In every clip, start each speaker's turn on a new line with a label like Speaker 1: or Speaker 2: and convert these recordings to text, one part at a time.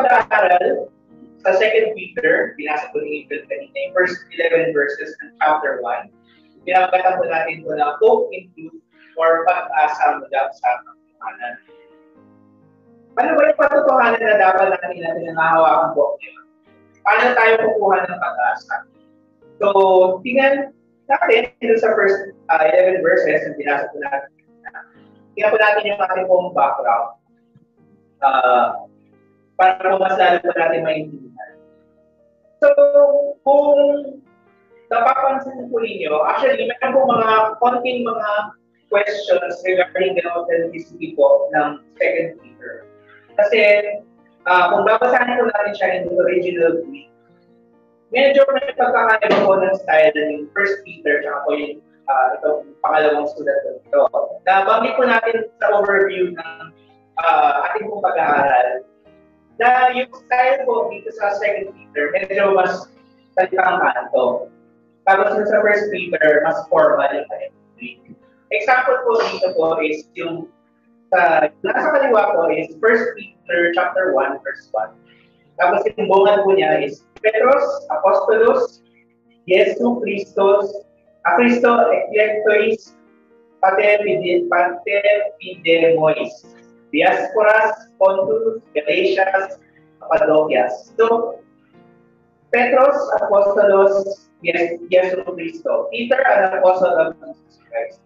Speaker 1: pag-aaral sa 2 Peter, binasa ko ni April kanina, yung first 11 verses ng chapter 1, pinagkatan po natin po na hope in truth or pag-asa mula sa katotohanan. Ano ba yung patotohanan na dapat natin nangahawakan po ngayon? Paano tayo kukuha ng pag-asa? So, tingnan natin sa first 11 verses na binasa po natin. Tingnan po natin yung ating pong background para po mas lalo po natin maintindihan. So, kung napapansin po ninyo, actually, meron po mga konting mga questions regarding the authenticity po ng 2 Peter. Kasi, kung babasahin po natin siya in the original Greek, medyo may pagkakaiba po ng style ng 1 Peter tsaka po yung itong pangalawang sulat ko ito. Nabanggit po natin sa overview ng ating pong pag-aaral na yung style po dito sa 2 Peter medyo mas salitang kanto. Tapos sa 1 Peter, mas formal yung Greek. Example po dito po is yung nasa kaliwa po is 1 Peter chapter 1 verse 1. Tapos yung bungan po niya is Petros, Apostolos, Jesu Christos, Cristo Ecclesiastes, Pater Pidemois, Diasporas, Pontus, Galatias, Cappadocias. So, Petros, Apostolos, Jesu Cristo. Peter, an apostle of Jesus Christ.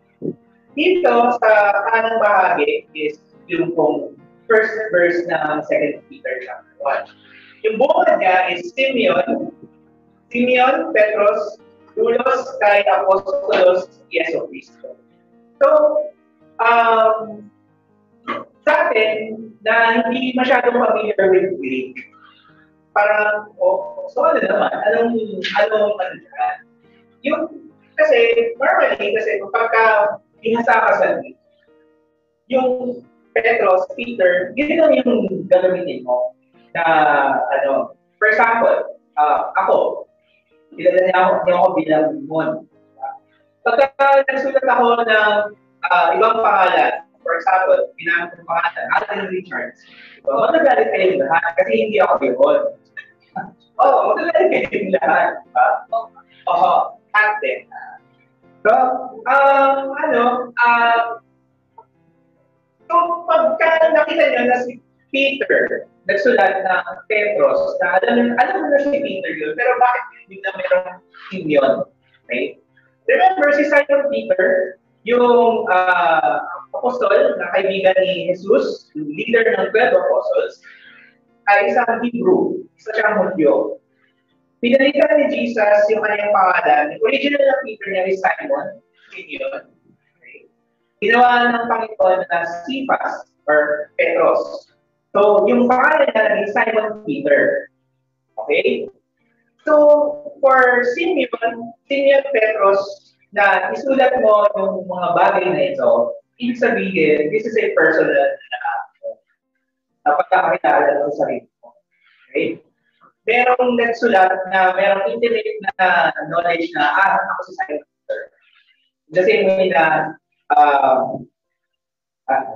Speaker 1: Dito, sa kanang bahagi is yung pong first verse ng 2 Peter chapter 1. Yung bungad niya is Simeon, Petros, Doulos, kay Apostolos, Jesu Cristo. So, sa atin, na hindi masyadong familiar with Greek, parang, so ano naman? Anong dyan? Yung, kasi, normally, kasi pagka binasa ka sa Greek, yung Petros, Peter, yun lang yung gagamitin mo na, for example, ako, kilala niya ako bilang Mon. Pagka nagsulat ako ng ibang pangalan, for example, ginamit ng pangalan, Alden Richards. So, magagalit kayo lahat kasi hindi ako yun. Magagalit kayo lahat. Alden. So, so, pagka nakita niyo na si Peter nagsulat ng Petros, na alam mo na si Peter yun, pero bakit hindi na meron Simeon? Okay? Remember, si Simon Peter, yung apostol na kaibigan ni Jesus, yung leader ng 12 apostles, ay isang Hebrew, isa siyang Hudyo. Pinalitan ni Jesus yung kanyang pangalan. Yung original na Peter niya is Simon, Simeon. Okay? Ginawa ng Panginoon na Cephas or Petros. So, yung pangalan niya naging Simon Peter. Okay? So, for Simeon Petros, na isulat mo yung mga bagay na ito, ibig sabihin, this is a personal na pagkakakilala ng sarili mo. Okay? Merong nagsulat na merong intimate na knowledge na, ako si Simon Peter. The same way na,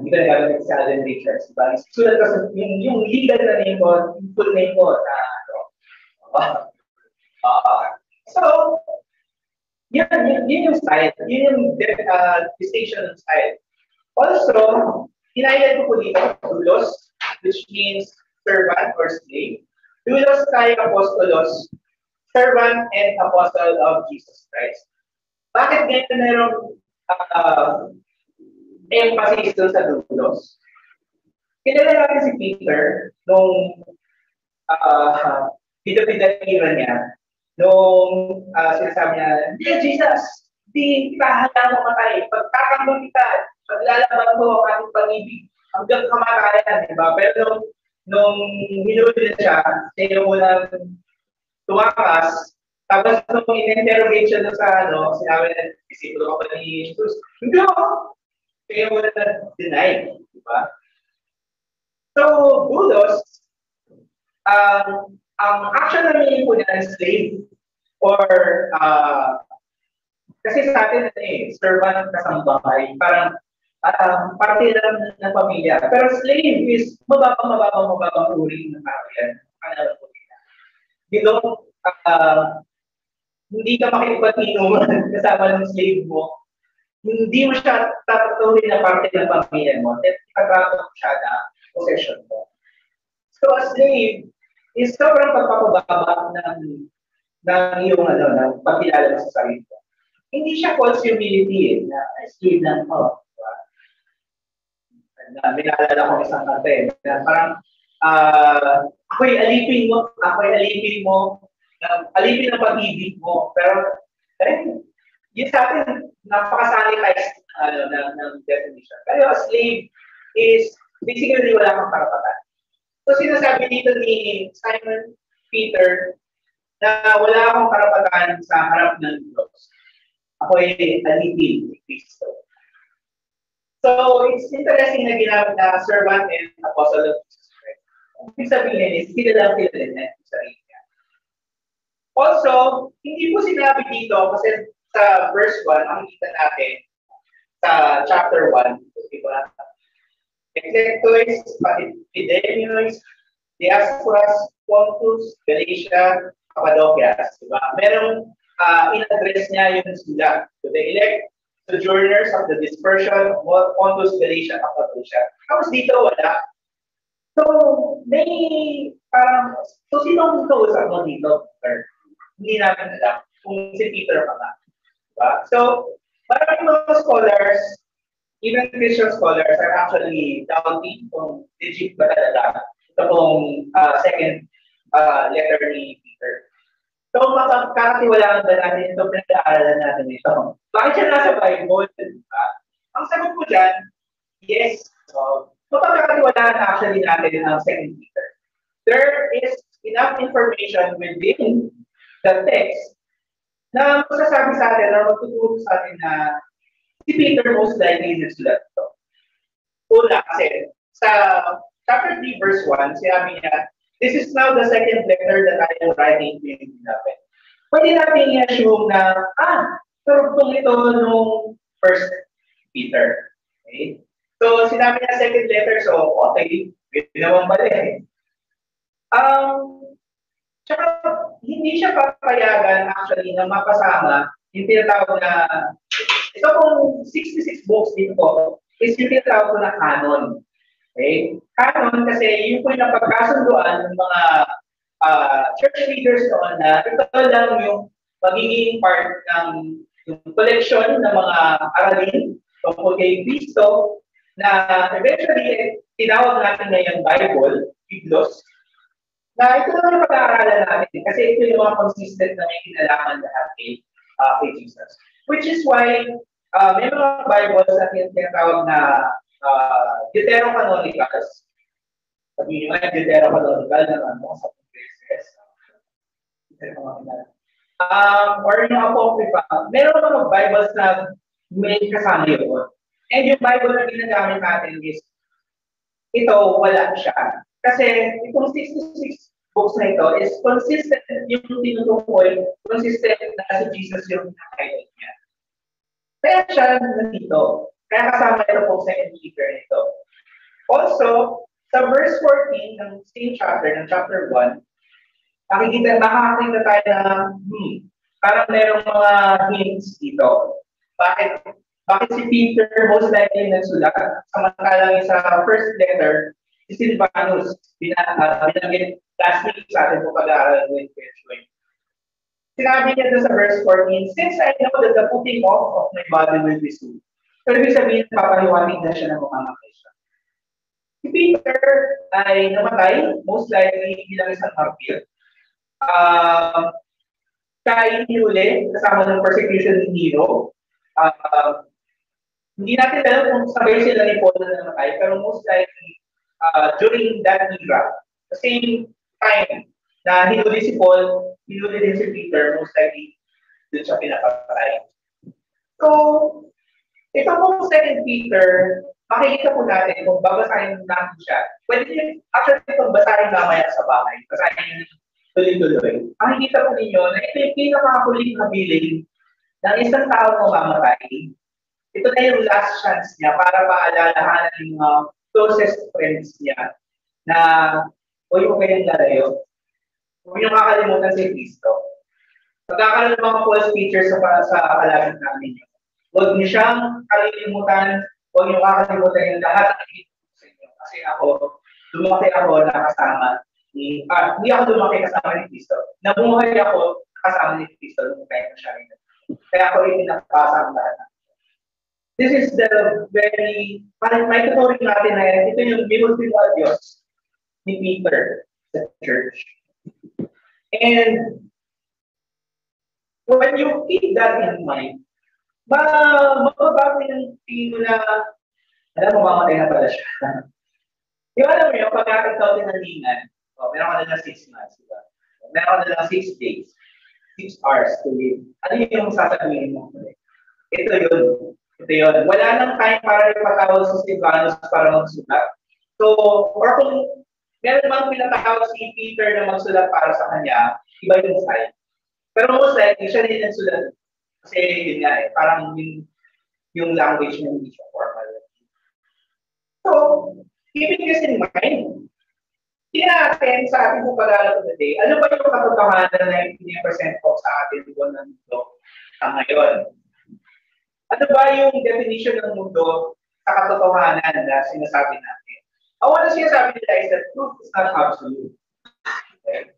Speaker 1: hindi ko nagagawin si Alden Richards. Diba? Sulat ko yung legal na name ko, yung full name ko na so, yun yung style. Yun yung distinction ng style. Also, hinayad ko po dito, Doulos, which means servant or slave. Doulos kay Apostolos, servant and apostle of Jesus Christ. Bakit ganito merong emphasis doon sa Doulos? Kilala natin si Peter nung bida-bida niya. Nung sinasabi niya, "Dear Jesus, di kita handa mamatay. Pagtatanggol kita, paglalaban ko ang ating pag-ibig hanggang kamatayan," diba? Pero nung hinuli na siya yung unang tumakas, tapos nung in-interrogate siya sa sinabi na, "Disipulo ka ba ni Jesus?" Hindi ako. Siya yung unang na-deny, diba? So, Doulos, ang action na meaning po niya is slave or kasi sa atin servant kasambahay, parang parte lang ng pamilya. Pero slave is mababang uri ng tao yan. Panahon po nila. Hindi ka makikipag-inuman kasama ng slave mo. Hindi mo siya tatutuhin na parte ng pamilya mo. At itatrato mo siya na possession mo. So a slave is sobrang pagpapababa ng iyong ng pagkilala mo sa sarili mo. Hindi siya false humility na slave lang ako. May naalala ko isang kante na parang ako'y alipin mo, alipin ang pag-ibig mo. Pero yun sa atin, napaka-sanitized ng definition. Pero a slave is basically wala kang karapatan. So sinasabi dito ni Simon Peter na wala akong karapatan sa harap ng Diyos. Ako'y alipin ni Kristo. So, it's interesting na ginamit na servant and apostle of Jesus Christ. Ibig sabihin is, sila lang niya sa sarili niya. Also, hindi po sinabi dito, kasi sa verse 1, makikita natin sa chapter 1, diba? Eclectois, Epidemios, Diasporas, Pontus, Galatia, Cappadocia, diba? Merong in-address niya yung sila. So, the elect, sojourners of the dispersion, Pontus, Galatia, Cappadocia. Tapos dito, wala. So, may parang, so sino ang kausap mo dito? Hindi namin alam kung si Peter pa nga. Diba? So, maraming mga scholars, even Christian scholars, are actually doubting kung legit ba talaga ito pong second letter ni Peter. So, makakatiwalaan ba natin ito, pinag-aaralan natin ito? Bakit siya nasa Bible? Ang sagot ko dyan, yes. So, makakatiwalaan actually natin ang 2 Peter. There is enough information within the text na magsasabi sa atin or magtuturo sa atin na si Peter most likely nagsulat ito. Una kasi, sa chapter 3 verse 1, sinabi niya, this is now the second letter that I am writing to you, beloved. Pwede natin i-assume na, turugtong ito nung first Peter. Okay? So, sinabi niya second letter, so, okay, pwede naman pala eh. Tsaka, hindi siya papayagan actually na mapasama yung tinatawag na, ito pong 66 books dito is yung tinatawag na canon. Okay? Canon kasi yun po yung napagkasunduan ng mga church leaders noon na ito lang yung magiging part ng yung collection ng mga aralin tungkol kay Kristo na eventually tinawag natin ngayon Bible, Biblos, na ito lang yung pag-aaralan natin kasi ito yung mga consistent na may kinalaman lahat kay Jesus. Which is why may mga Bibles na tinatawag na Deuterocanonicals. Sabihin nyo nga, Deuterocanonical naman mo sa Pagkakas. Or yung Apocrypha. Meron mga Bibles na may kasama yun. And yung Bible na ginagamit natin is, ito, wala siya. Kasi itong 66 books na ito is consistent yung tinutukoy, consistent na si Jesus yung highlight niya. Kaya siya nandito. Kaya kasama ito po sa Peter nito. Also, sa verse 14 ng same chapter, ng chapter 1, makikita tayo na parang merong mga hints dito. Bakit si Peter most likely nagsulat? Samantalang sa first letter, si Silvanus, binanggit last week sa atin po pag-aaral ng Christian. Sinabi niya sa verse 14, since I know that the putting off of my body will be soon. So, ibig sabihin, papaliwanag na siya ng mukhang Kristo. Si Peter ay namatay, most likely bilang isang martyr. Siya ay hinuli kasama ng persecution ni Nero. Hindi natin alam kung sabay sila ni Paul na namatay, pero most likely during that era, the same time na hinuli si Paul, hinuli din si Peter, most likely dun siya pinapatay. So, ito po 2 Peter, makikita po natin kung babasahin natin siya. Pwede nyo, actually itong basahin mamaya sa bahay. Basahin nyo tuloy-tuloy. Makikita po ninyo na ito yung pinakakuling habiling ng isang tao na mamamatay. ito na yung last chance niya para paalalahanan yung mga closest friends niya na huwag mo kayong lalayo. Huwag niyo kakalimutan si Cristo. Pagkakaroon ng mga false teachers sa kalagit namin niyo. Huwag niyo siyang kalilimutan, huwag niyo kakalimutan yung lahat ng sa inyo. Kasi lumaki ako na kasama hindi ako lumaki kasama ni Cristo. Nabuhay ako kasama ni Cristo nung kaya na siya rin. Kaya ako rin pinapasa ang lahat. This is the may tuturing natin na ito yung minutin ng Diyos ni Peter sa church. And when you keep that in mind, mababago yung tingin mo na, alam mo, mamatay na pala siya. Yung alam mo yun, pag ikaw tinalingan, meron ka na lang 6 months, diba? Meron ka na lang 6 days, 6 hours to live. Ano yung sasabihin mo? Ito yun. Wala nang time para ipatawag sa Silvanus para magsulat. So, or kung meron bang pinatawag si Peter na magsulat para sa kanya, iba yung style. Pero most likely, siya din nagsulat. Kasi yun nga parang yung language niya hindi siya formal. So, keeping this in mind, tingnan natin sa ating pag-aaral of the day, ano ba yung katotohanan na 90% po sa ating buwan ng mundo sa ngayon? Ano ba yung definition ng mundo sa katotohanan na sinasabi natin? Ang sinasabi nila is that truth is not absolute. Okay?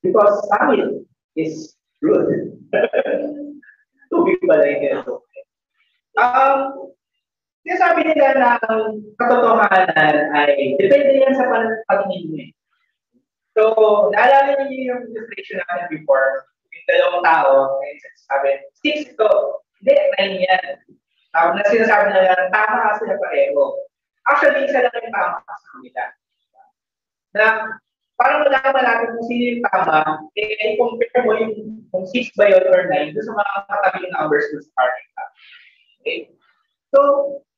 Speaker 1: Because science is truth. Tubig pala yung ito. Sinasabi nila na ang katotohanan ay depende yan sa pagtingin mo. So, naalala niyo yung illustration natin before, yung dalawang tao, sabi, 6 ito. Hindi, 9 yan. Tapos na sinasabi nila, tama ka sila pareho. Actually, isa lang yung tama ka sa kanila. Na, parang malaman natin kung sino yung tama, compare mo yung 6 ba yun or 9 doon sa mga katabing numbers doon sa parting ka. Okay? So,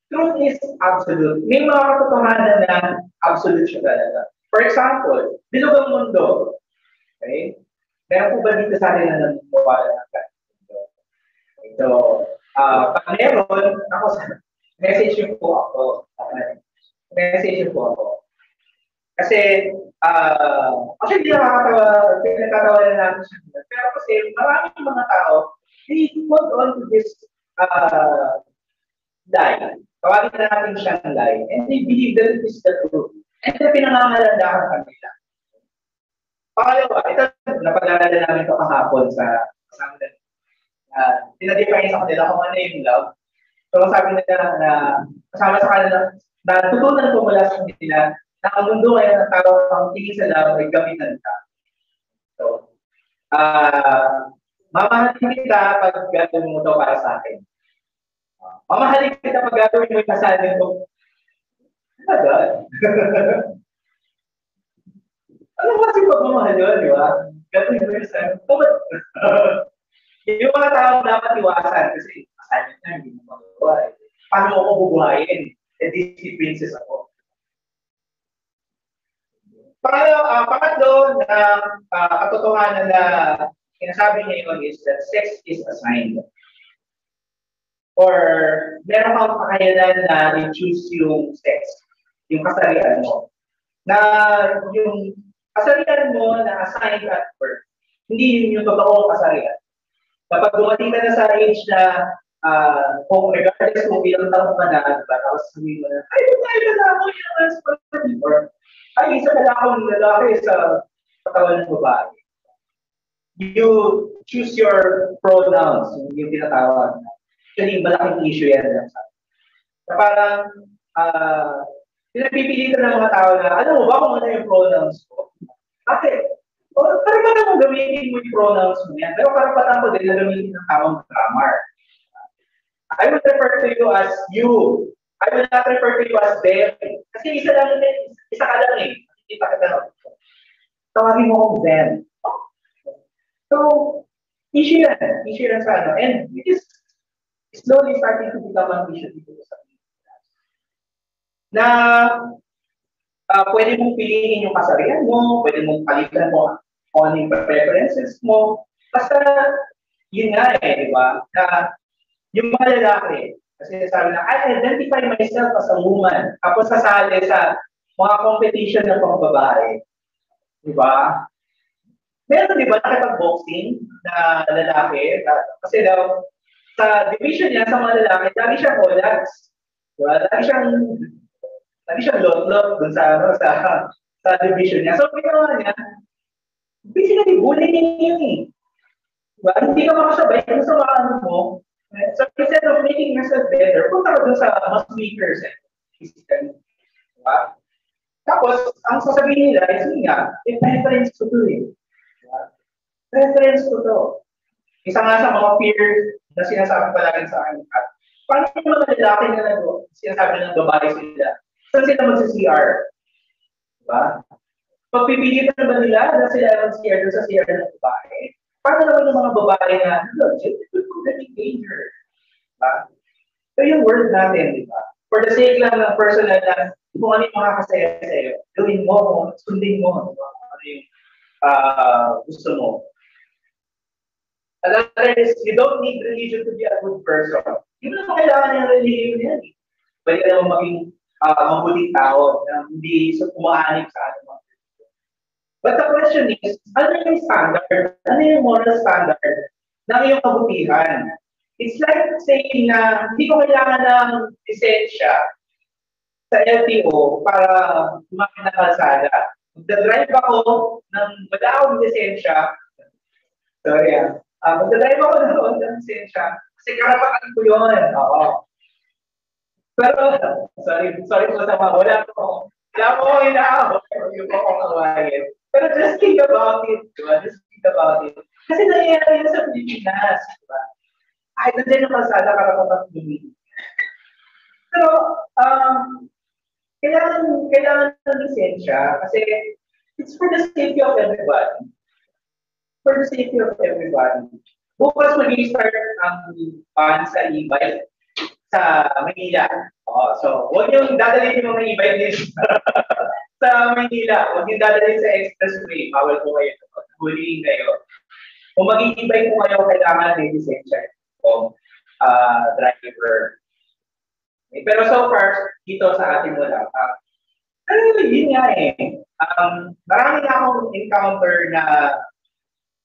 Speaker 1: truth is absolute. May mga katotohanan na absolute siya talaga. For example, bilog ang mundo. Okay? Meron po ba dito sa atin na naniniwala ng mundo? So, pag meron, message yun po ako. Message yun po ako. Kasi, actually, hindi nakakatawa na natin siya. Pero kasi, maraming mga tao, they hold on to this lie. Tawagin na natin siyang lie. And they believe that it is the truth. And na pinangangalandakan kanila. Pangalawa, ito, napag-alala namin ito kahapon sa kasama na pinadefine sa kanila kung ano yung love. So, sabi nila na kasama sa kanila, natutunan ko mula sa kanila na ang mundo ngayon ng tao ang tingin sa love ay gamitan ka. So, mamahalin kita pag gagawin mo ito para sa akin. Mamahalin kita pag gagawin mo yung kasalan ito. Ano ano ba si pagmamahal yun, di ba? Gagawin mo yung sa yung mga tao dapat iwasan kasi assignment na hindi mo magawa. Paano ako bubuhayin? Disney princess ako. Pangatlo na katotohanan na sinasabi niya yun is that sex is assigned. Or meron kang kakayanan na i-choose yung sex, yung kasarian mo. Na yung kasarian mo na assigned at birth, hindi yun yung totoong kasarian. Kapag dumating ka na sa age na kung regardless kung ilang taon ka na, diba? Tapos sabihin mo na, ay, tayo na ako yung husband. Or, ay, isa na akong lalaki sa katawan ng babae. You choose your pronouns, yung tinatawag. Actually, malaking issue yan. Na parang, pinapipilitan ng mga tao na, alam mo ba kung ano yung pronouns ko? Bakit? Karapatan mo gamitin mo yung pronouns mo yan, pero karapatan ko din na gamitin ng tamang grammar. I will refer to you as you. I will not refer to you as them. Kasi isa ka lang eh. Hindi pa kita. Tawagin mo kong them. So, issue yan. Issue yan sa ano. And it is slowly starting to become an issue dito sa Pilipinas. Na pwede mong piliin yung kasarian mo, pwede mong palitan mo kung ano yung preferences mo. Basta, yun nga di ba? Na yung mga lalaki, Kasi sabi na, I identify myself as a woman. Tapos sasali sa mga competition ng pambabae. Di ba? Meron di ba nakipag-boxing na lalaki? Kasi daw, sa division niya sa mga lalaki, lagi siyang collabs. Di ba? Lagi siyang lot-lot dun sa, ano, sa division niya. So, ginawa niya, basically, bullying yun eh. Diba? Hindi ka makasabay kung sa mga ano mo. So, instead of making yourself better, punta ka dun sa mas weaker physically. Diba? Tapos, ang sasabihin nila is, nga, preference ko to eh. Diba? Preference ko to. Isa nga sa mga fear na sinasabi palagi sa akin, paano yung mga lalaki na sinasabi ng babae sila? Saan sila mag-CR? Diba? Pagpipilitan ba nila na sila mag-CR sa CR ng babae? Paano naman yung mga babae na, look, it could be danger. Diba? So yung word natin, di ba? For the sake lang ng personal na kung ano yung makakasaya sa'yo, gawin mo, sundin mo, diba? Ano yung gusto mo. Another is, you don't need religion to be a good person. Hindi mo naman kailangan yung religion yan. Pwede ka naman maging mabuting tao na hindi umaanib sa ating mga. But the question is, ano yung standard? Ano yung moral standard ng iyong kabutihan? It's like saying na hindi ko kailangan ng lisensya sa LTO para kumain na kalsada. Magdadrive ako ng wala akong lisensya. Sorry magdadrive ako ng lisensya kasi karapatan ko yun. Oo. Pero, sorry po sa mga wala ko inaawag. Yung po akong kawain. Pero just think about it, diba? Just think about it. Kasi nangyayari yun sa Pilipinas, diba? Ay, nandiyan yung kalsada, karapatan bumili. Pero, kailangan ng lisensya kasi it's for the safety of everybody. For the safety of everybody. Bukas mag-i-start ang ban sa e-bike sa Manila. So, huwag niyong dadalhin yung mga e-bike din sa Manila. Huwag niyong dadalhin sa expressway. Bawal po kayo. Huliin kayo. Kung mag-i-bike po kayo, kailangan ng lisensya o driver. Pero so far, dito sa ating wala pa. Pero yun nga eh. Marami na akong encounter na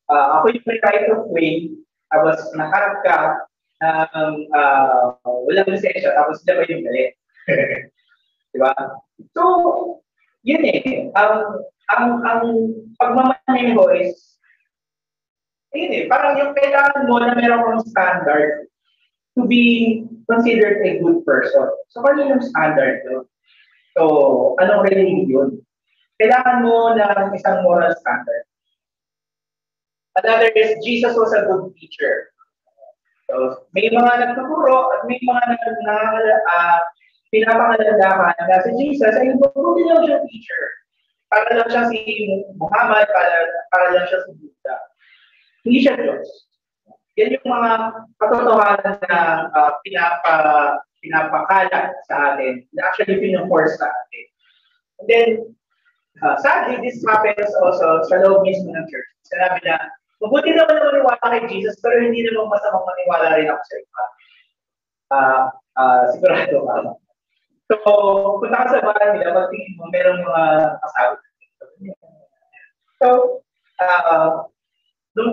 Speaker 1: ako yung may right of way, tapos nakarap ka walang lisensya, tapos sila pa yung galit. Diba? So, yun eh. Ang pagmamaneho is, yun eh, parang yung kailangan mo na meron kang standard to be considered a good person. So, ano yung standard yun? So, anong religion? Kailangan mo ng isang moral standard. Another is, Jesus was a good teacher. So, may mga nagtuturo at may mga pinapangalandakan na si Jesus ay hindi lang siya teacher. Para lang siya si Muhammad, para lang siya si Buddha. Hindi siya Diyos. Yan yung mga katotohanan na pinapakalat sa atin, na actually pinaforce sa atin. And then, sadly, this happens also sa loob mismo ng church. Sinabi na, mabuti naman na maniwala kay Jesus, pero hindi naman masamang maniwala rin ako sa iba. Sigurado ka. So, punta ka sa bahay nila, magtingin mo, merong mga kasama. So, nung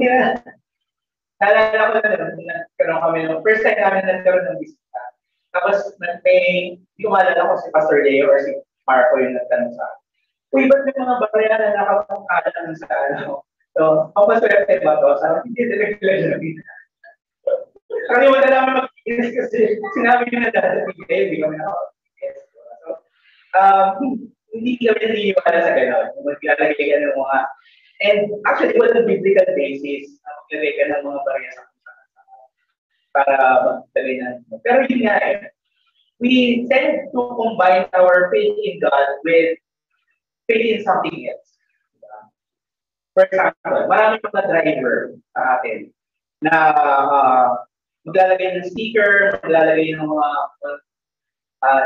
Speaker 1: naalala ko na nagkaroon kami first time namin nagkaroon ng bisita. Tapos, hindi ko maalala ko si Pastor Leo or si Marco yung nagtanong sa akin. Uy, ba't may mga barya na nakapagkakalan sa ano? So, ang maswerte ba ito? Sabi, hindi talaga sila siya nabita. Kasi wala naman mag-inis kasi sinabi nyo na dadating kayo, hindi kami nakapag-inis. So, hindi kami naniniwala sa gano'n. Maglalagay ka ng mga, and actually, walang biblical basis na maglagay ka ng mga barya sa para maglagay na. Pero yun nga eh, we tend to combine our faith in God with faith in something else. For example, marami mga driver sa atin na maglalagay ng sticker, maglalagay ng mga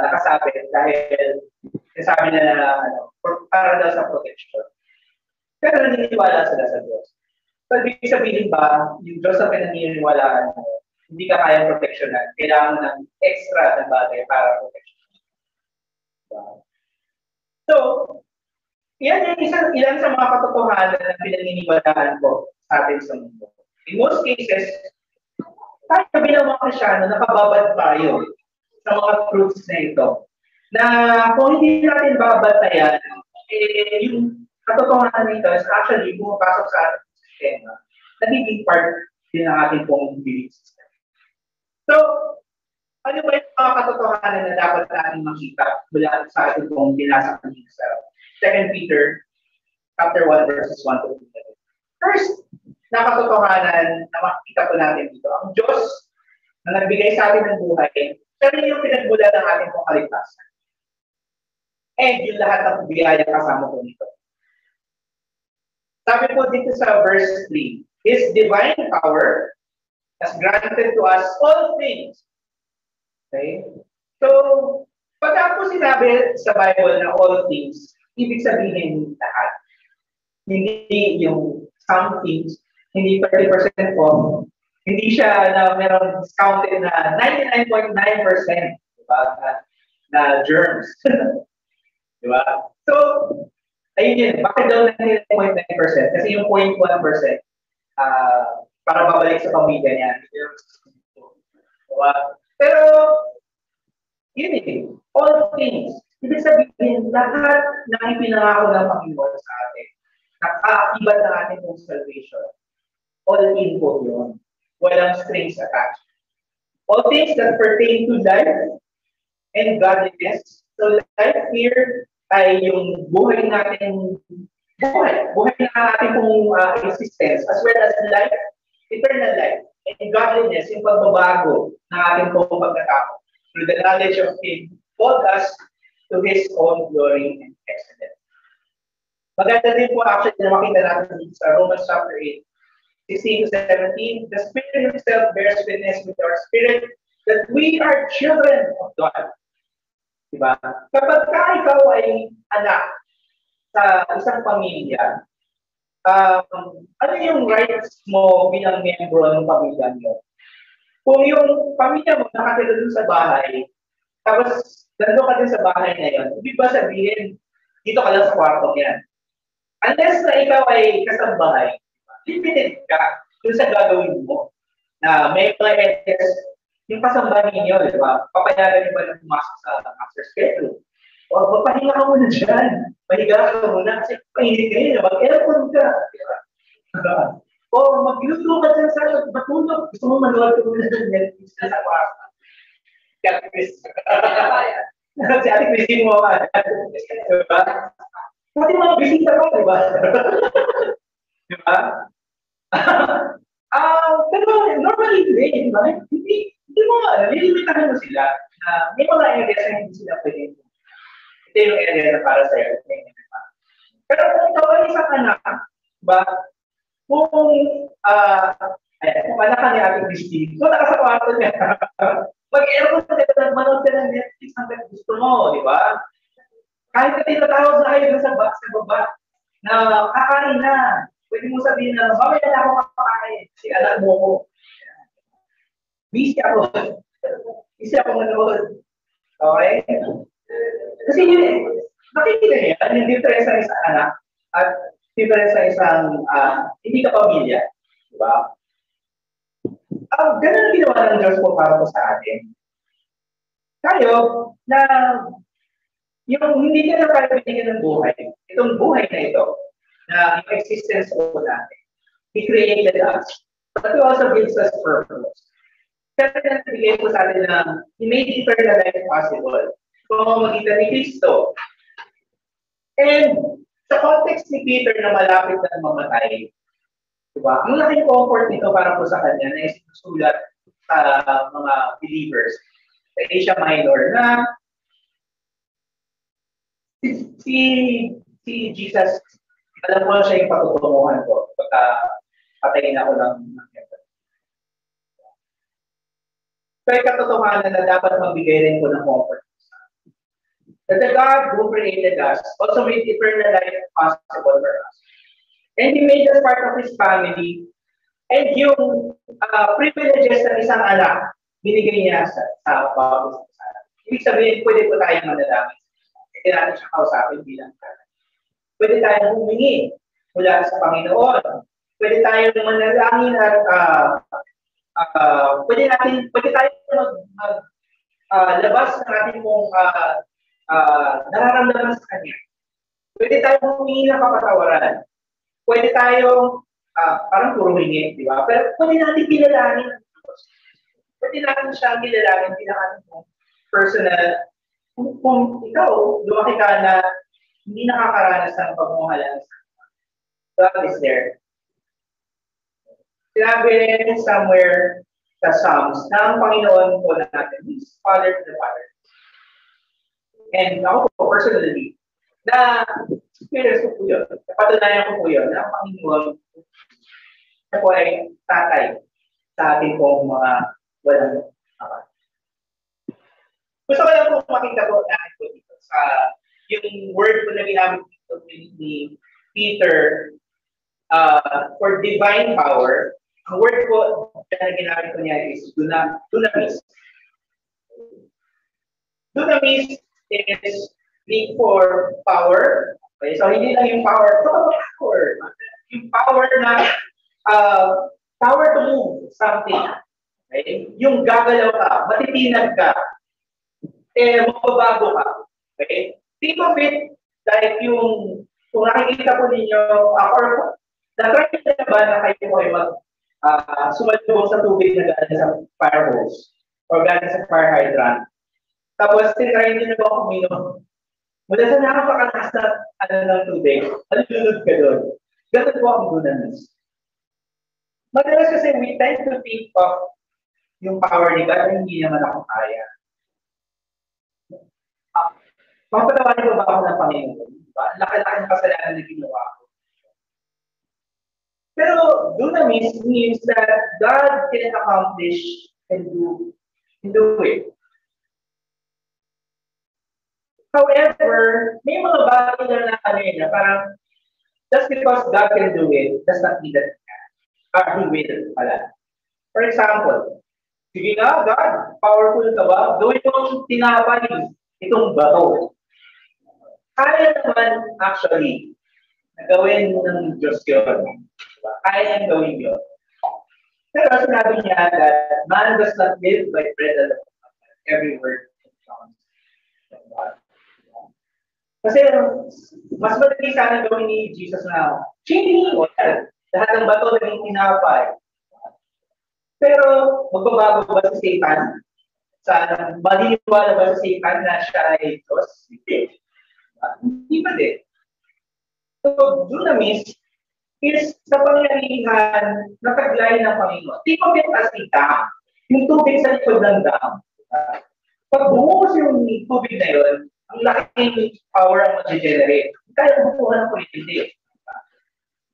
Speaker 1: nakasabit dahil sabi na para daw sa protection. Pero naniniwala sila sa Diyos. So, ibig sabihin ba, yung Diyos na pinaniniwalaan mo, hindi ka kaya proteksyonan. Kailangan mo ng extra na bagay para proteksyonan. So, yan yung ilan sa mga katotohanan na pinaniniwalaan ko sa atin sa mundo. In most cases, tayo bilang mga Kristyano, nakababad tayo sa mga truths na ito. Na kung hindi natin babatayan, yung katotohanan nito is actually pumapasok sa ating sistema. Nagiging part din ng ating pong belief system. So, ano ba yung mga katotohanan na dapat natin makita mula sa ating pong binasa kanina sa 2 Peter chapter 1 verses 1 to 11. First, na katotohanan na makikita po natin dito, ang Diyos na nagbigay sa atin ng buhay, siya rin yung pinagmula ng ating pong kaligtasan. And yung lahat ng biyaya kasama po nito. Sabi po dito sa verse 3, His divine power has granted to us all things. Okay? So, pagka po sinabi sa Bible na all things, ibig sabihin lahat. Hindi yung some things, hindi 30% off, hindi siya na meron discounted na 99.9%, diba? Na germs. Diba? So, ayun yun. Bakit daw 99.9%? Kasi yung 0.1%, para babalik sa pamilya niya. Diba? Pero, yun eh. All things. Ibig sabihin, lahat na ipinangako ng Panginoon sa atin, nakaakibat ng ating pong salvation. All in po yun. Walang strings attached. All things that pertain to life and godliness. So life here ay yung buhay natin, buhay na ating pong existence, as well as life, eternal life, and godliness, yung pagbabago ng ating pong pagkatao. Through the knowledge of Him, called us to His own glory and excellence. Maganda din po actually na makita natin sa Romans chapter 8, 16 to 17, the Spirit Himself bears witness with our spirit that we are children of God. Diba? Kapag ikaw ay anak sa isang pamilya, ano yung rights mo bilang miyembro ng pamilya mo? Kung yung pamilya mo nakatira dun sa bahay, tapos nandun ka din sa bahay na yun, ibig ba sabihin, dito ka lang sa kwarto yan? Unless na ikaw ay kasambahay, limited ka dun sa gagawin mo. Na may mga edges, yung kasambahay ninyo, di ba? Papayagan nyo ba na pumasok sa master's schedule? O, magpahinga ka muna dyan. Mahiga ka muna kasi pahinit ka yun. Mag-aircon ka. Di ba? O, magluto ka dyan sa matulog. Gusto mo manuwag ka muna dyan. Netflix na sa kwarto. Si Ate Chris. Si Ate Chris mo ka. Diba? Pati mga bisita ko, diba? Diba? Pero normally hindi, diba? Hindi mo, lilimitahan mo sila na may mga areas na hindi sila pwede. Ito yung area na para sa'yo. Pero kung ikaw ay isang anak, diba? Kung anak ka ni Ate Christine, kung naka sa kwarto niya, mag-aircon ka na, manood ka ng Netflix hanggang gusto mo, di ba? Kahit na tinatawag na kayo sa baba, na kakain na, pwede mo sabihin na, mamaya na ako kakain, kasi alam mo ko. Busy ako. Busy ako manood. Okay? Kasi yun, nakikita niya, yung difference ng isang anak, at difference ng isang hindi ka pamilya. Di ba? Ganun ang ginawa ng Diyos po para po sa atin. Tayo, na yung hindi ka na kaya binigyan ng buhay, itong buhay na ito, na yung existence po natin, He created us, but He also gives us purpose. Kaya na nabigay po sa atin na He made eternal life possible. Kung magitan ni Cristo. And sa context ni Peter na malapit na mamatay, diba? Ang laking comfort nito para po sa kanya na isinusulat sa mga believers sa Asia Minor na si Jesus, alam ko siya yung patutunguhan ko pagka patayin ako ng heaven. Kaya katotohanan na dapat magbigay rin ko ng comfort. That the God who created us also made eternal life possible for us. And He made us part of His family And yung privileges ng isang anak, binigay niya sa bawat isang anak. Ibig sabihin, pwede po tayong manalangin. Pwede natin siya kausapin bilang anak. Pwede tayong humingi mula sa Panginoon. Pwede tayong manalangin at pwede tayong labas ng ating mong nararamdaman sa Kanya. Pwede tayong humingi ng kapatawaran. Pwede tayong parang puro hingi, di ba? Pero pwede natin kilalangin ang Diyos. Pwede natin siyang kilalangin bilang ating personal. Kung ikaw, lumaki ka na hindi nakakaranas ng pagmamahalan, God is there. Sinabi rin somewhere sa Psalms na ang Panginoon po natin is Father to the Father. And ako po, personally, na experience ko po yun. Napatunayan ko po yun na ang Panginoon na po ay tatay sa ating pong mga walang kapatid. Gusto ko lang po makita po natin po dito sa yung word po na ginamit dito ni Peter for divine power. Ang word po na ginamit ko niya is dunamis. Dunamis is Greek for power. Okay, so hindi lang yung power. Yung power na power to move something. Okay? Yung gagalaw ka, matitinag ka, mababago ka. Okay? Think of it like yung, kung nakikita po ninyo, or na-try nyo na ba na kayo mo ay sumalubong sa tubig na galing sa fire hose or galing sa fire hydrant. Tapos, tinry nyo na ba kuminom? Mula sa nakapakalakas na ng tubig, nalulunod ka doon. Ganun po ang dunamis. Madalas kasi we tend to think of yung power ni God na hindi naman ako kaya. Mapatawarin ko ba ako ng Panginoon? Laki-laki ng kasalanan na ginawa ko. Pero dunamis means that God can accomplish and do it. However, may mga bagay na na parang just because God can do it, does not mean that He will pala. For example, sige nga, God, powerful ka ba? Gawin mong tinapay itong bato. Kaya naman, actually, nagawin ng Diyos yun. Diba? Kaya niyang gawin yun. Pero sinabi niya that man does not live by bread alone, every word comes from God. Kasi mas madali sana gawin ni Jesus na, chini! Lahat ng bato naging tinapay. Pero magbabago ba si Satan? Maniniwala ba si Satan na siya ay Diyos? Hindi ba din? So, dunamis is sa pangyarihan na taglay ng Panginoon. Think of it as a dam. Yung tubig sa likod ng dam. Pag bumuhos yung tubig na yun, ang laking power ang mag-generate. Kaya bukuhan ng kulitin.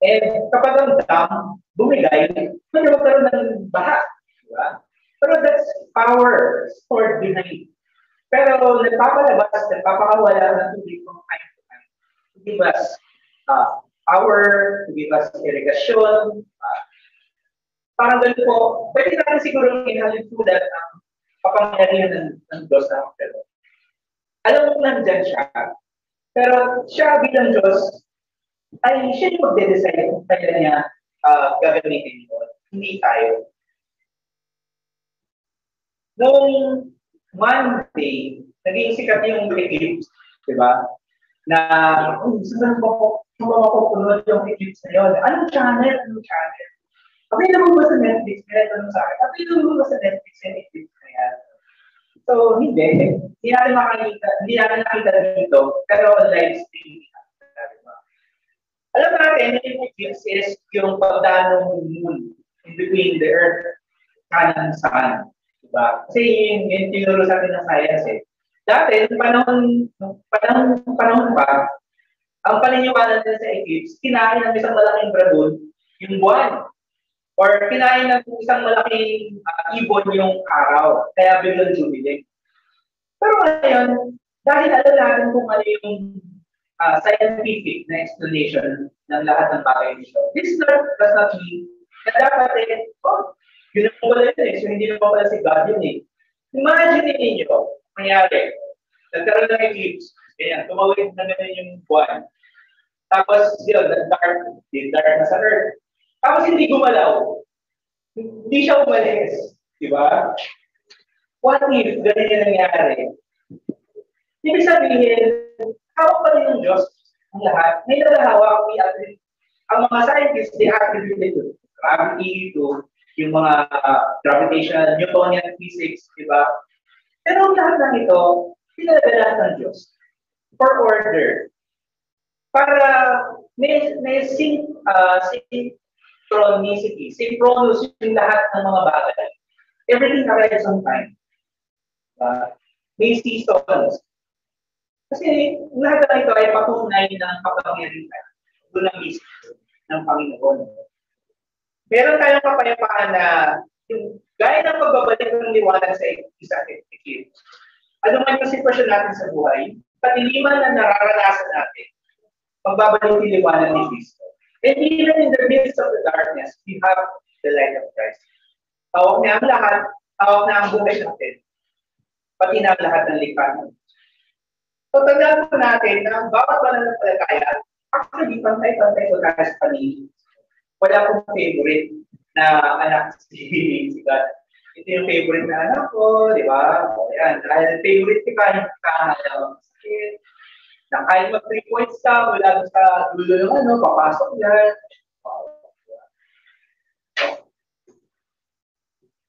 Speaker 1: And kapag ang dam bumigay, pwede magkaroon ng baha. Diba? Pero that's power stored behind. Pero nagpapakawala ng tubig from time to time. To give us power, to give us irrigation. Parang ganito po, pwede natin siguro inhalin po that kapangyarihan ng Diyos na pero alam mo nandyan siya. Pero siya bilang Diyos, ay siya yung magde-decide kung kaya niya gagamitin ito. Hindi tayo. Noong Monday, naging sikat yung eclipse, di ba? Na, saan mo makupunod yung eclipse na yun? Anong channel? Available ba sa Netflix? Kaya tanong sa akin, available ba sa Netflix yung eclipse na yan? So, hindi. Hindi natin nakita dito, pero live streaming. Alam natin, yung eclipse is yung pagdaan ng moon in between the earth, kanan sa kanan. Diba? Kasi yung tinuro sa atin ng science eh. Dati, panahon pa, ang paniniwala nila sa eclipse, kinain ng isang malaking dragon yung buwan. Or kinain ng isang malaking ibon yung araw. Kaya biglang jubilee. Pero ngayon, dahil alam natin kung ano yung scientific na explanation ng lahat ng bagay nito, this does not mean Na dapat yun ang pala yun eh. So, hindi naman pala si God yun eh. Imagine ninyo, nangyari, nagkaroon ng eclipse. Ganyan, tumawid na ganun yung buwan. Tapos, yun, dark na sa Earth. Tapos hindi gumalaw. Hindi siya umalis. Di ba? What if ganun yung nangyari? Ibig sabihin, hawak pa rin ng Diyos ang lahat. May nalahawak, ang mga scientists, they attributed to gravity, to yung mga gravitational, Newtonian physics, di ba? Pero lahat ng ito, pinagalahan ng Diyos for order. Para may synchronicity, synchronous yung lahat ng mga bagay. Everything arrives on time. May seasons. Kasi lahat ng ito ay patunay ng kapangyarihan doon ang mismo ng Panginoon. Meron tayong kapayapaan na yung gaya ng pagbabalik ng liwanag sa isang eclipse. Ano man yung sitwasyon natin sa buhay, patiliman na nararanasan natin, magbabalik yung liwanag ni Cristo. And even in the midst of the darkness, we have the light of Christ. Hawak niya ang lahat, hawak na ang buhay natin, pati na ang lahat ng likha. So, tandaan po natin na bawat pananampalataya, actually, pantay-pantay ko tayo sa paningin. Wala akong favorite na anak si God. Ito yung favorite na anak ko, di ba? O yan, dahil favorite ka, yung kakahalang sakit. Na kahit mag 3 points ka, wala sa dulo ng papasok yan.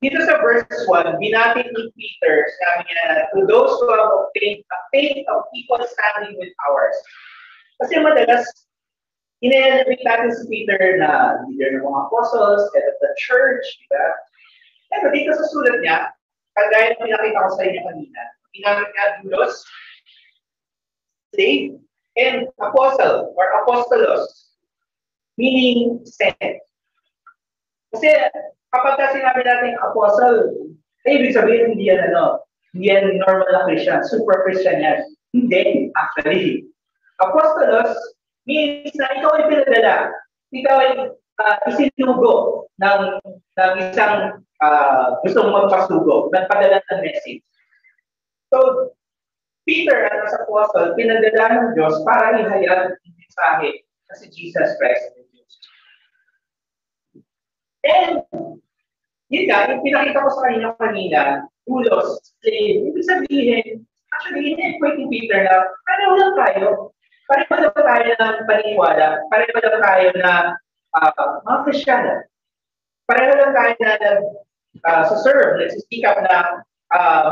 Speaker 1: Dito sa verse 1, binati ni Peter, sabi niya, to those who have obtained a faith of equal standing with ours. Kasi madalas, ine-elevate natin si Peter na leader ng mga apostles, head of the church, diba? Pero dito sa sulat niya, kagaya na pinakita ko sa inyo kanina, ginamit niya doulos, slave, and apostle or apostolos, meaning sent. Kasi kapag sinabi natin apostle, ibig sabihin hindi yan normal na Christian, super Christian yan. Hindi, actually. Apostolos means na ikaw ay pinadala. Ikaw ay isinugo ng isang gustong magpasugo, nagpadala ng message. So, Peter as apostle, pinadala ng Diyos para ihayag ang mensahe na si Jesus Christ. And, yun nga, yung pinakita ko sa kanina ulos, slave, ibig sabihin, actually, in-equate ni Peter na, pareho lang tayo. Pareho lang tayo ng paniniwala. Pareho lang tayo na mga Kristiyano. Pareho lang tayo na serve, nagsisikap na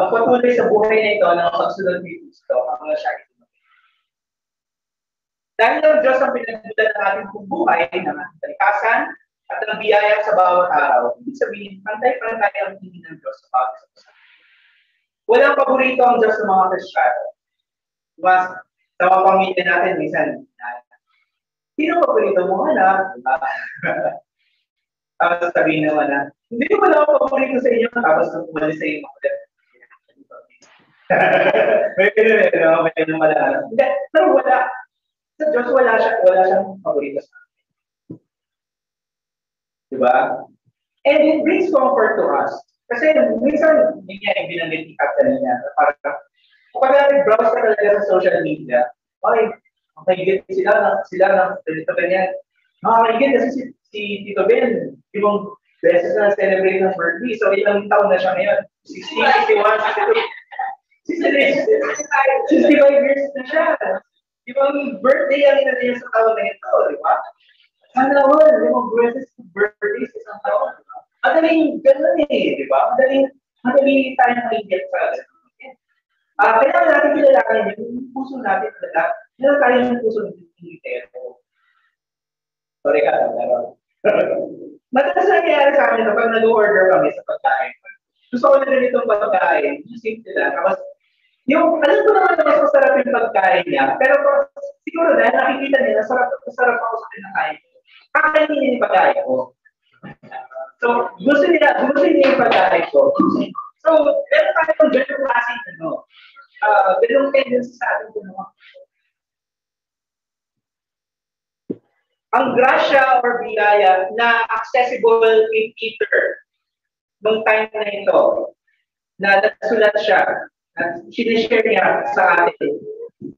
Speaker 1: magpatuloy sa buhay na ito ng pagsunod ni Cristo hanggang siya ito. Dahil ang Diyos ang pinagbulan ng ating buhay, ng ating kalikasan, at ang biyaya sa bawat araw, ibig sabihin, pantay-pantay ang tingin ng Diyos sa bawat isa. Walang paborito ang Diyos sa mga Kristiyano. Diba? Sa mga pamilya natin, minsan, sino paborito mo anak? Tapos sabihin naman na, hindi ko wala akong paborito sa inyo, tapos umalis sa inyo. May ganun no? May ganun pala. Hindi, pero wala. Sa Diyos, wala siyang paborito sa akin. Diba? And it brings comfort to us. Kasi minsan, yun nga yung binanggit ni Captain niya. Parang, kapag nag-browse ka talaga sa social media, okay, makikita sila ng Tito Ben yan. Makikita kasi si Tito Ben, ibang beses na celebrate ng birthday. So, ilang taon na siya ngayon? 60, 61, 62. 65 years na siya. Ibang birthday ang ina niya sa taon na ito, di ba? Sana naman, ibang birthday sa isang taon. Madaling ganun di ba? Madaling tayo nag-get sa kailangan natin kilalanin yung puso natin talaga. Meron tayo yung puso ng Pilipino. Sorry ka, pero madalas nangyayari sa amin kapag nag-order kami sa pagkain. Gusto ko na rin itong pagkain, yung simple lang. Tapos, alam ko naman na mas masarap yung pagkain niya, pero siguro dahil nakikita niya, masarap ako sa kinakain ko. Kakainin niya yung pagkain ko. So, gusto niya yung pagkain ko. So, meron tayong ganyung klaseng ganyung tendency sa atin ko naman. ang grasya or biyaya na accessible kay Peter nung time na ito, na nasulat siya, at sinishare niya sa atin,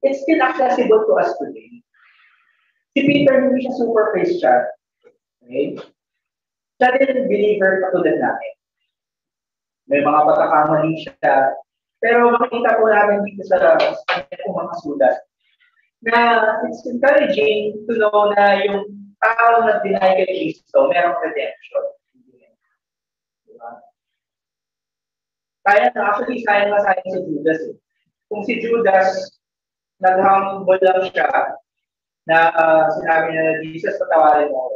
Speaker 1: it's still accessible to us today. Si Peter, hindi siya super Christian. Okay? Siya din believer katulad natin. May mga pagkakamali siya. Pero makikita po namin dito sa kanyang mga sulat na it's encouraging to know na yung tao na deny kay Kristo, merong redemption. Diba? Actually, sayang na sayang si Judas. Kung si Judas, nag-humble lang siya, na sinabi na Jesus, patawarin mo.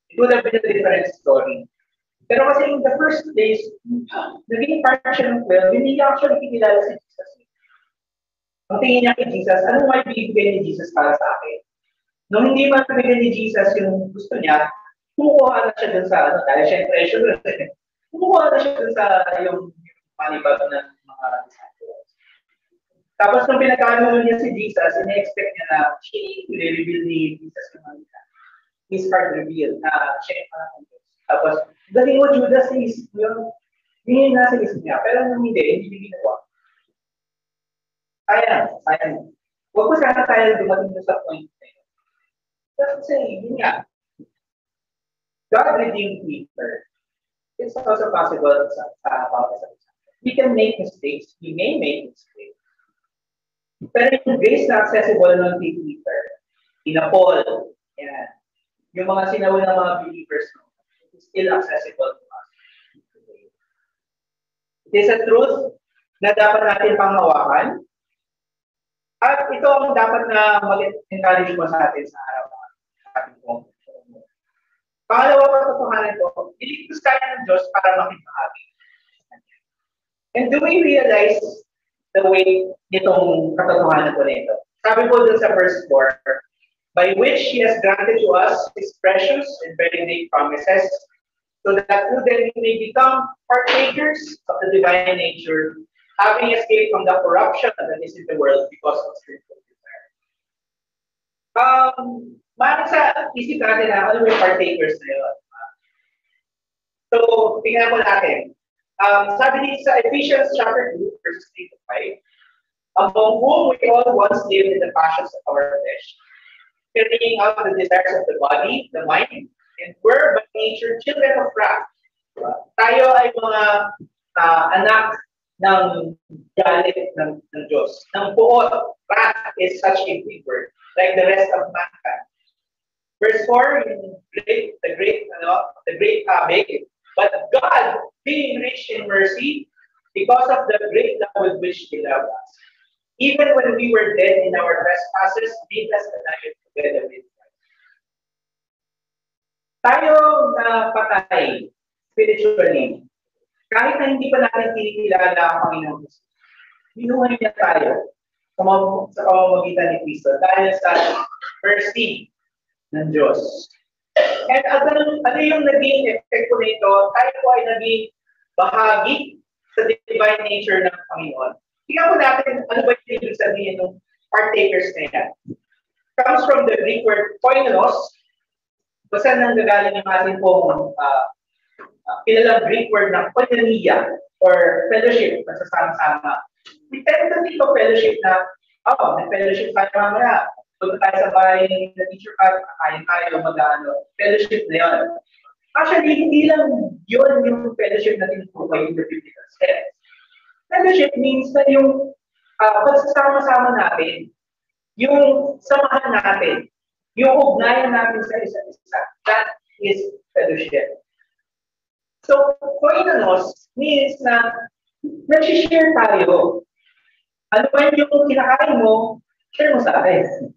Speaker 1: It would have been a different story. Pero kasi in the first place, naging part siya ng 12, hindi niya actually kinilala si Jesus. Ang tingin niya kay Jesus, ano may bibigay ni Jesus para sa akin? Nung hindi man bibigay ni Jesus yung gusto niya, kumukuha na siya dun sa, dahil siya yung treasure, kumukuha na siya dun sa yung money bag ng mga disciples. Tapos nung pinagkano niya si Jesus, ina-expect niya na siya i-reveal ni Jesus yung mga his heart revealed na siya yung mga tapos, galing mo Judas sa isip yun, hindi nasa isip niya, pero nung hindi ginawa. Sayang. Huwag ko sana tayo dumating sa point na yun. Kasi, yun nga, God redeemed Peter. It's also possible about us. We can make mistakes. We may make mistakes. Pero yung grace na accessible ng Peter, ina Paul, yan, yung mga sinawi ng mga believers, is still accessible to us. It is a truth na dapat natin panghawakan. At ito ang dapat na mag-encourage mo sa atin sa araw-araw. Pangalawa pa katotohanan ko, iligtas tayo ng Diyos para makibahagi. And do we realize the way nitong katotohanan ko nito? Sabi po dun sa verse 4, by which He has granted to us His precious and very great promises, so that through them we may become partakers of the divine nature, having escaped from the corruption that is in the world because of spiritual desire. Maaaring sa isip natin na ano yung partakers na yun. So, tingnan po natin. Sabi dito sa Ephesians chapter 2, verses 3 to 5, among whom we all once lived in the passions of our flesh, carrying out the desires of the body, the mind, and were by nature children of wrath. Tayo ay mga anak ng galit ng Diyos. Ng puot, wrath is such a big word, like the rest of mankind. Verse 4, the great topic, but God, being rich in mercy, because of the great love with which He loved us, even when we were dead in our trespasses, made us alive together with Christ. Tayo na patay spiritually, kahit na hindi pa natin kinikilala ang Panginoon Jesus, binuhay niya tayo sa pamamagitan ni Cristo dahil sa mercy ng Diyos. And ano yung naging effect ko nito? Tayo po ay naging bahagi sa divine nature ng Panginoon. Tingnan po natin ano ba yung ibig sabihin ng partakers na yan. Comes from the Greek word koinonos. Basta nang gagaling yung ating pong kilalang Greek word na koinonia or fellowship, nagsasama-sama. We tend to think of fellowship na, may fellowship tayo mamaya. Punta tayo sa bahay na teacher ka, kain tayo, fellowship na yun. Actually, hindi lang yun yung fellowship na tinutukoy in the biblical sense. Fellowship means na yung pagsasama-sama natin, yung samahan natin, yung ugnayan natin sa isa't isa. That is fellowship. So, koinonos means na nag-share tayo. Ano man yung kinakain mo, share mo sa akin.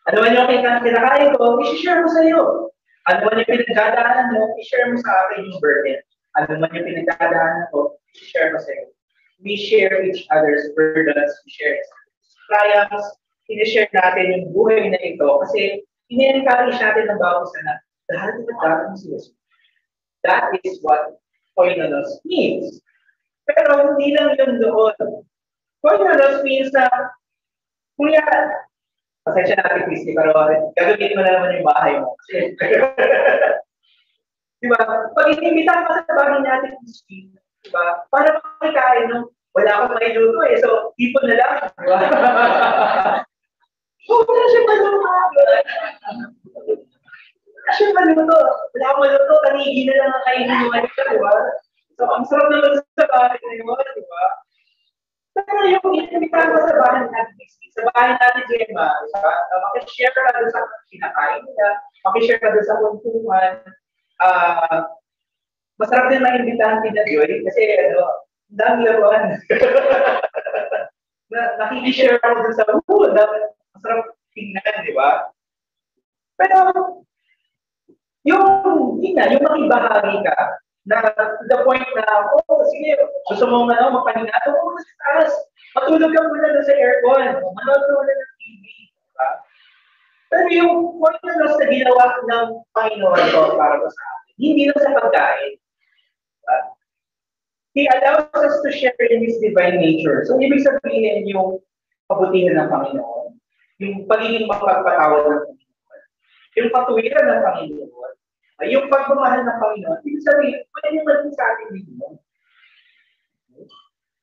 Speaker 1: Ano man yung kinakain ko, i-share mo sa iyo. Ano man yung pinagdadaanan mo, i-share mo sa akin yung burden. Ano man yung pinagdadaanan ko, i-share mo sa iyo. We share each other's burdens, we share each other's triumphs, i-share natin yung buhay na ito kasi ini-encourage natin ng bawat isa na dahil nagdadaan si Jesus. That is what koinonos means. Pero hindi lang yun doon. Koinonos means na, kuya, pasensya natin, Christy, pero gagawin mo na naman yung bahay mo. Kasi, di ba? Pag inimbitahan ka sa bahay natin, Christy, di ba? Para makakain, no? Wala akong may luto eh, so ipon na lang. Di ba? Huwag na siya maluto. Wala siya maluto. Wala akong maluto, tanigi na lang ang kainin mo. Di ba? So, ang sarap naman sa bahay na yun, di ba? Pero yung inimbitahan ko sa bahay natin, sa bahay natin, Gemma, makishare ka doon sa kinakain nila, makishare ka doon sa kuntungan. Masarap din maimbitahan din na Joy, kasi dami laruan. Nakikishare ako doon sa masarap tingnan, di ba? Pero, yung makibahagi ka, na to the point na, sige, gusto mo magpahinga, mo na sa taas. Matulog ka muna doon sa aircon. Manood ka muna ng TV. Diba? Pero yung point na ginawa ng Panginoon ko para sa atin, hindi lang sa pagkain. Diba? He allows us to share in His divine nature. So, ibig sabihin yung kabutihan ng Panginoon, yung pagiging mapagpatawad ng Panginoon, yung katuwiran ng Panginoon, yung pagmamahal ng Panginoon, ibig sabihin, pwede naman sa atin din yun.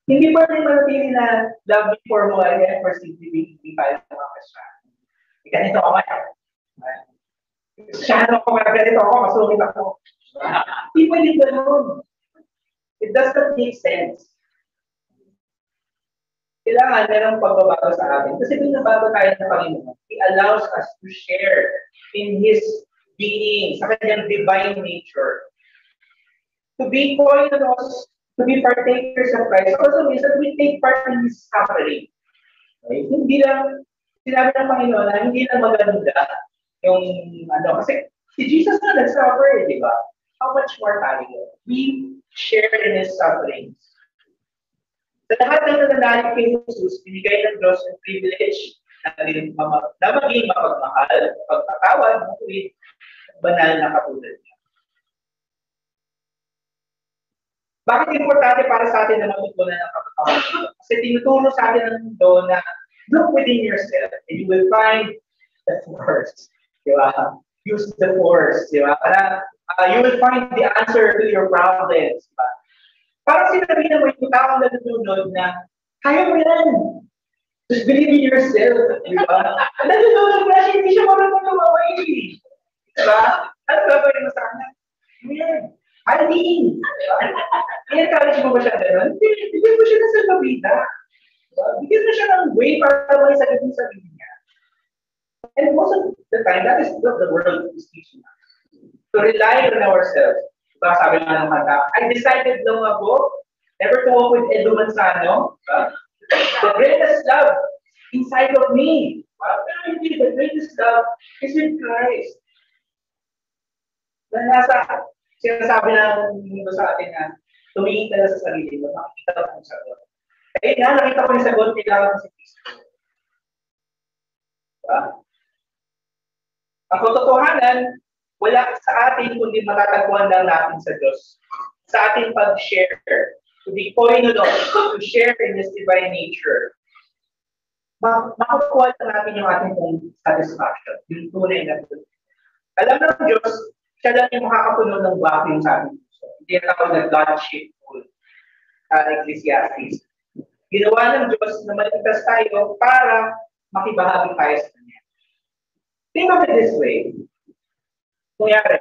Speaker 1: Hindi pa rin manatili na love before mo ay for simply be tayo ng mga Kristiyan. Ganito ako kaya. Kristiyan ako, ganito ako, masungit ako. Hindi pwede gano'n. It does not make sense. Kailangan merong pagbabago sa atin. Kasi kung nabago tayo ng Panginoon, He allows us to share in His being, sa kanyang divine nature. To be koinonos, to be partakers of Christ also means that we take part in His suffering. Okay? Hindi lang, sinabi ng Panginoon na hindi lang maganda yung kasi si Jesus na nag-suffer, di ba? How much more tayo? We share in His sufferings. Sa lahat ng nananalig kay Jesus, binigay ng Diyos ang privilege na maging mapagmahal, pagpatawad, matuwid, banal na katulad niya. Bakit importante para sa atin na matutunan ng kapatawad? Kasi tinuturo sa atin ng mundo na look within yourself and you will find the force. Di ba? Use the force. Di ba? Para you will find the answer to your problems. Di ba? Parang sinabi na mo yung taong nalulunod na kaya mo yan. Just believe in yourself. Di ba? Nalulunod na siya, hindi siya marunong lumaway. Di ba? Ano gagawin mo sa kanya? Yan. Aldin! I-encourage mo ba siya gano'n? Bigyan mo siya ng salvavida. Bigyan mo siya ng way para may sagot yung sarili niya. And most of the time, that is what the world is teaching us. To rely on ourselves. Diba, sabi nga ng kanta, I decided long ago never to walk with Edu Manzano. The greatest love inside of me. Pero hindi, the greatest love is with Christ. Na nasa sinasabi ng mundo sa atin na tumingin ka na sa sarili mo, makikita mo yung sagot. Eh nga, nakita ko yung sagot, kailangan ko si Kristo. Diba? Ang katotohanan, wala sa atin kundi matatagpuan lang natin sa Diyos. Sa ating pag-share, to be koinonos, to share in His divine nature. Makukuha lang natin yung ating satisfaction, yung tunay na tunay. Alam ng Diyos, siya lang yung makakapuno ng vacuum sa ating puso. Hindi na tawag na God-shaped hole sa Ecclesiastes. Ginawa ng Diyos na maligtas tayo para makibahagi tayo sa Kanya. Think of it this way. Kunyari,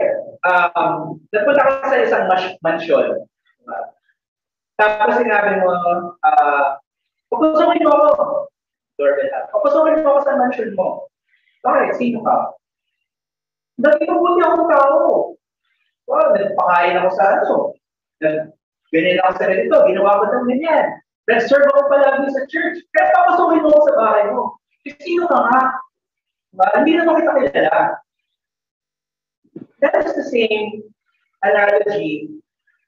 Speaker 1: nagpunta ka sa isang mansyon. Tapos sinabi mo, papusukin mo ako. Papusukin mo ako sa mansyon mo. Bakit? Sino ka? Nagpupunti akong tao. Well, nagpakain ako sa ganyan ako sa ganito, ginawa ko ng ganyan. Nag-serve ako palagi sa church. Kaya papasukin mo ako sa bahay mo. Sino ka nga? Hindi naman kita kilala. That is the same analogy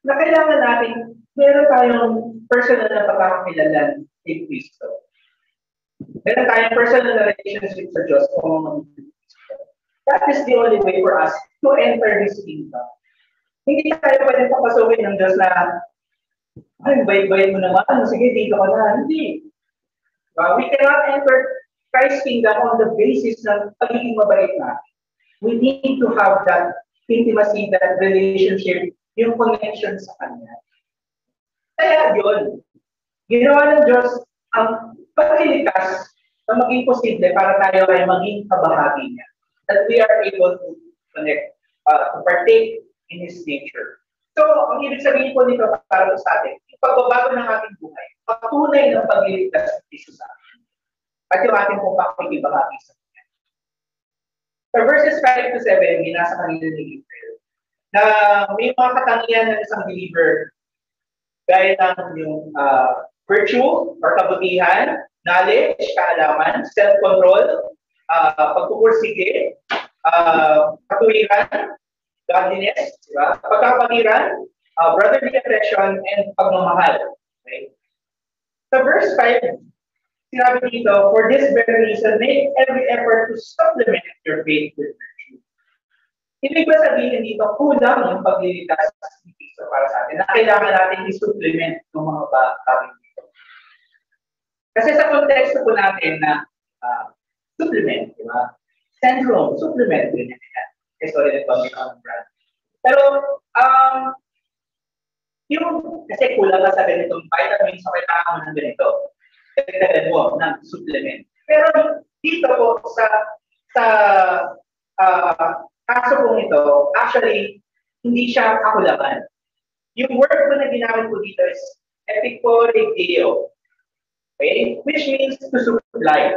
Speaker 1: na kailangan natin, meron tayong personal na pagkakakilalan kay Kristo. Meron tayong personal na relationship sa Diyos kung that is the only way for us to enter His kingdom. Hindi tayo pwedeng papasukin ng Diyos na, ay, bayad mo naman, sige, dito ka na. Hindi. We cannot enter, Christ's kingdom on the basis ng pagiging mabait natin. We need to have that intimacy, that relationship, yung connection sa Kanya. Kaya yun, ginawa ng Diyos ang pagliligtas na maging posible para tayo ay maging kabahagi niya. That we are able to connect, to partake in His nature. So, ang ibig sabihin po nito para sa atin, yung pagbabago ng ating buhay, patunay ng pagliligtas ng Kristo sa atin. At yung ating pong pakikibahagi sa Kanya. So, verses 5 to 7, binasa kanina ni Gabriel, na may mga katangian ng isang believer gaya ng yung virtue or kabutihan, knowledge, kaalaman, self-control, pagpupursige, katuwiran, godliness, diba? Pagkapatiran, brotherly affection, and pagmamahal. Okay? Sa verse 5, sinabi dito, for this very reason, make every effort to supplement your faith with virtue. Ibig ba sabihin dito, kulang yung pagliligtas ni Kristo para sa atin, na kailangan natin i-supplement ng mga bagay dito. Kasi sa konteksto po natin na supplement, di ba? Syndrome, supplement din yan. Sorry, ito ang brand. Pero, yung, kasi kulang ka sa ganitong vitamins, so kailangan mo ng ganito. Kailangan mo ng supplement. Pero dito po sa kaso pong ito, actually, hindi siya kakulangan. Yung word ko na ginamit ko dito is epikoregeo. Okay? Which means to supply.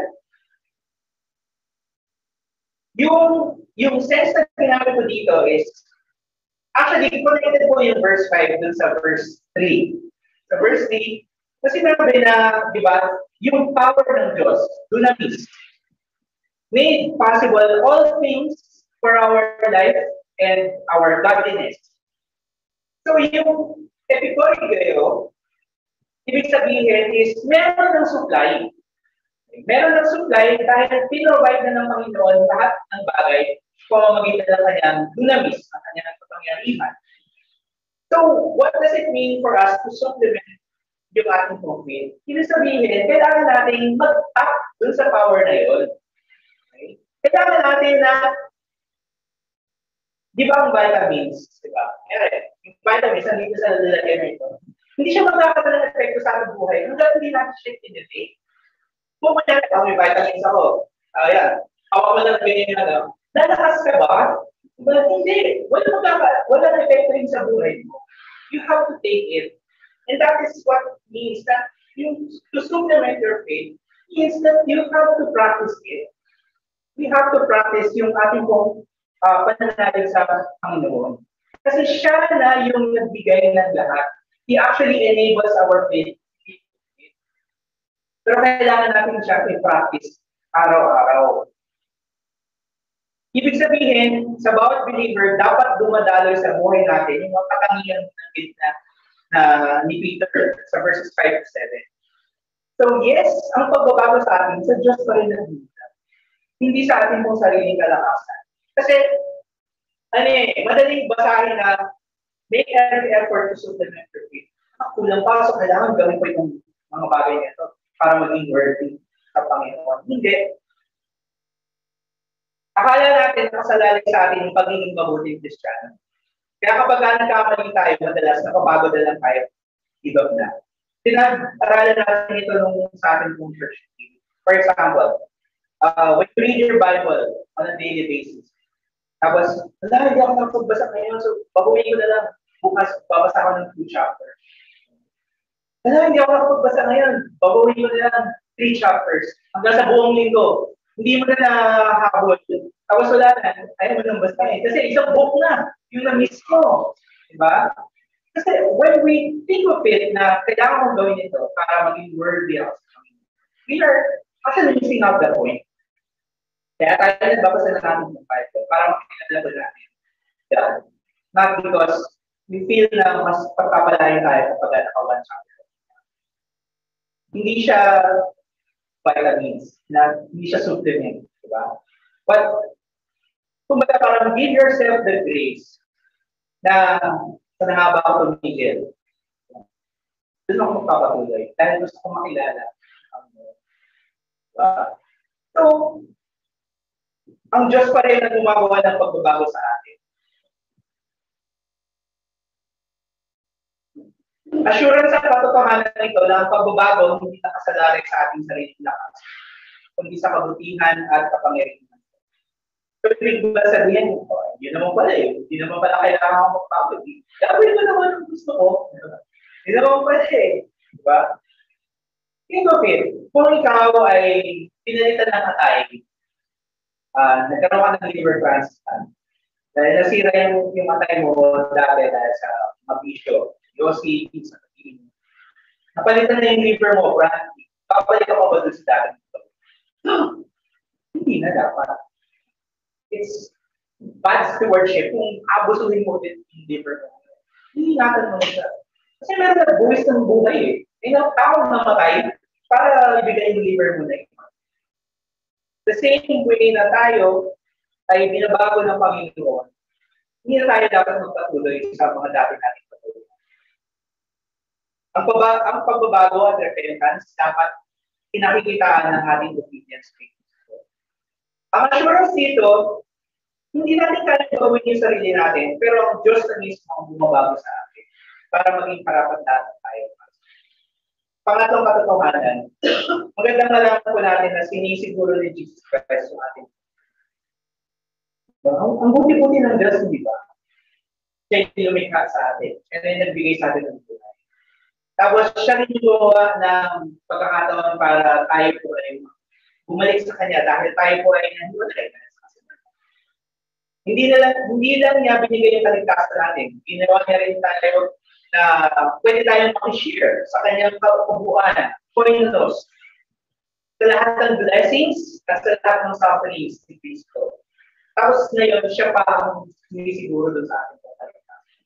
Speaker 1: Yung sense na ginamit ko dito is, actually, connected po yung verse 5 dun sa verse 3. Sa verse 3, kasi sinabi na, di ba, yung power ng Diyos, dunamis, made possible all things for our life and our godliness. So yung epikoregeo, ibig sabihin is meron ng supply. Meron ng supply dahil pinrovide na ng Panginoon lahat ng bagay kung magitan ng kanyang dunamis, ang kanyang kapangyarihan. So, what does it mean for us to supplement yung ating faith? Ibig sabihin, kailangan natin mag-up dun sa power na yun. Okay? Kailangan natin na, di ba ang vitamins, di ba? Yung vitamins, nandito sa lalagay na ito. Hindi siya magkakaroon ng epekto sa ating buhay hanggang hindi natin siya tinitake. Kung kunyari, may vitamins ako. Ayan. Hawa mo lang ganyan yung ano. Lalakas ka ba? But hindi. Wala na epekto rin sa buhay mo. You have to take it. And that is what means that to supplement your faith means that you have to practice it. We have to practice yung ating pong pananalig sa Panginoon. Kasi siya na yung nagbigay ng lahat. He actually enables our faith. Pero kailangan natin siya i-practice araw-araw. Ibig sabihin, sa bawat believer, dapat dumadaloy sa buhay natin yung mga katangian na ni Peter sa verses 5 to 7. So yes, ang pagbabago sa atin, sa Diyos pa rin nandito. Hindi sa atin mong sariling kalakasan. Kasi, madaling basahin na make every effort to supplement your faith. Kulang pa, so kailangan gawin ko yung mga bagay nito para maging worthy sa Panginoon. Hindi. Akala natin nakasalalay sa atin yung pagiging mabuting Kristiyano. Kaya kapag nagkamali tayo, madalas nakapagod na lang tayo, give up na. Pinag-aralan natin ito nung sa atin pong church. For example, when you read your Bible on a daily basis, tapos, hindi ako nakapagbasa ngayon, so baguhin ko na lang, bukas babasa ko ng 2 chapters. Hindi ako nakapagbasa ngayon, baguhin ko na lang 3 chapters hanggang sa buong linggo. Hindi mo na nahabol. Tapos wala na, ayaw mo nang basahin. Kasi isang book na, yung na-miss mo. Diba? Kasi when we think of it na kailangan mong gawin ito para maging worthy of us, we are actually missing out the point. Kaya tayo nagbabasa na natin ng Bible para makikilala ko natin. Yeah. Not because we feel na mas pagpapalayan tayo kapag naka-1 chapter. Hindi siya vitamins, hindi siya supplement, diba? But, kumbaga parang give yourself the grace na sa nangaba ko tumigil. Doon ako magpapatuloy dahil gusto ko makilala. Diba? So, So, ang Diyos pa rin ang gumagawa ng pagbabago sa atin. Assurance sa katotohanan nito na ang pagbabago hindi nakasalalay sa ating sariling lakas, kundi sa kabutihan at kapangyarihan. So, ibig ba sabihin, yun naman pala eh. Hindi naman pala kailangan akong magpapag. Gawin ko naman ang gusto ko. Hindi naman pala eh. Diba? Think of it, kung ikaw ay pinalitan ng atay, nagkaroon ka ng liver transplant, dahil nasira yung atay mo dati dahil sa mabisyo, yosi, sa pagkain. Napalitan na yung liver mo, Brandy. Papalik ka pa ba doon sa dati? Hindi na dapat. It's bad stewardship kung abusuhin mo din yung liver mo. Iingatan mo na siya. Kasi meron na buwis ng buhay eh. May taong namatay para ibigay yung liver mo na yun. The same way na tayo ay binabago ng Panginoon, hindi na tayo dapat magpatuloy sa mga dati nating patuloy. Ang pagbabago at repentance dapat pinakikitaan ng ating obedience. Ang assurance dito, hindi natin kaya gawin yung sarili natin, pero ang Diyos na mismo ang bumabago sa atin para maging karapat-dapat tayo. Pangatlong katotohanan, magandang malaman po natin na sinisiguro ni Jesus Christ yung ating. Ang buti-buti ng Diyos, di ba? Siya yung lumikha sa atin. Siya na yung nagbigay sa atin ng buhay. Tapos siya rin yung gumawa ng pagkakataon para tayo po ay bumalik sa Kanya dahil tayo po ay nandiwalay na sa kasalanan. Hindi lang niya binigay yung kaligtasan natin. Ginawa niya rin tayo na pwede tayong makishare sa Kanyang kabuuan, koinos, sa lahat ng blessings at sa lahat ng sufferings ni Cristo. Tapos ngayon, siya pa ang sinisiguro doon sa ating kaligtasan.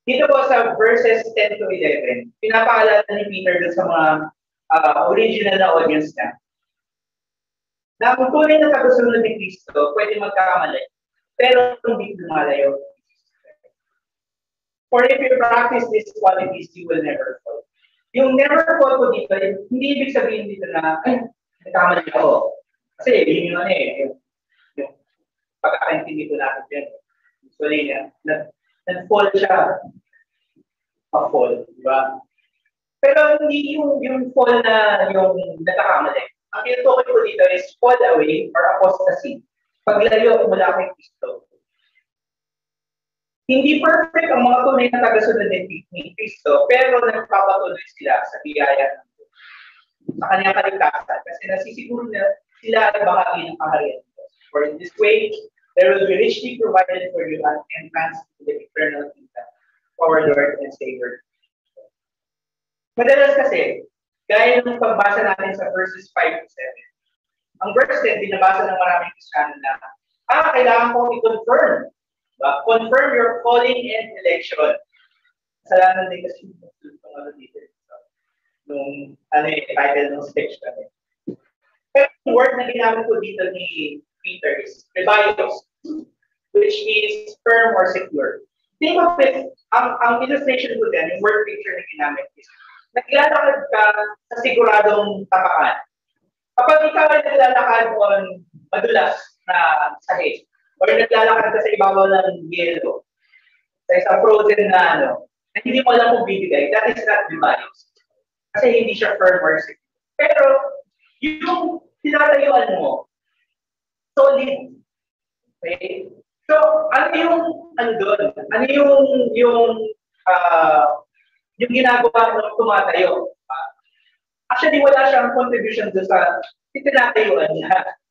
Speaker 1: Dito po sa verses 10 to 11, pinapaalala ni Peter doon sa mga original na audience niya. Na kung tunay na kagusunod ni Cristo, pwede magkakamali, pero hindi lumalayo. For if you practice these qualities, you will never fall. Yung never fall ko dito, hindi ibig sabihin dito na, ay, nagkamali ako. Kasi yun yung yung pagkakaintindi ko natin yan. Usually, nag-fall siya. Pa-fall, di ba? Pero hindi yung fall na yung nagkakamali. Ang tinutukoy ko dito is fall away or apostasy. Paglayo mula kay Cristo. Hindi perfect ang mga tunay na tagasunod ni Cristo, pero nagpapatuloy sila sa biyaya ng Diyos. Sa kanyang kaligtasan. Kasi nasisiguro na sila ay bahagi ng kaharian ng Diyos. For in this way, there will be richly provided for you an entrance to the eternal kingdom of our Lord and Savior. Madalas kasi, gaya ng pagbasa natin sa verses 5 to 7, ang verse 10, binabasa ng maraming Kristiyano na, kailangan ko i-confirm. Confirm your calling and election. Kasalanan din kasi yung dito. Nung title ng speech natin. Pero yung word na ginamit ko dito ni Peter is rebios, which is firm or secure. Think of it, ang illustration ko din, yung word picture na ginamit is, naglalakad ka sa siguradong tapakan. Kapag ikaw ay naglalakad on madulas na sahig, or naglalakad ka sa ibabaw ng yelo, sa isang frozen na na hindi mo alam kung bibigay, that is not rebellious. Kasi hindi siya firm or secure. Pero, yung tinatayuan mo, solid. Okay? So, ano doon? Ano yung ginagawa ng tumatayo? Actually, wala siyang contribution doon sa tinatayuan niya.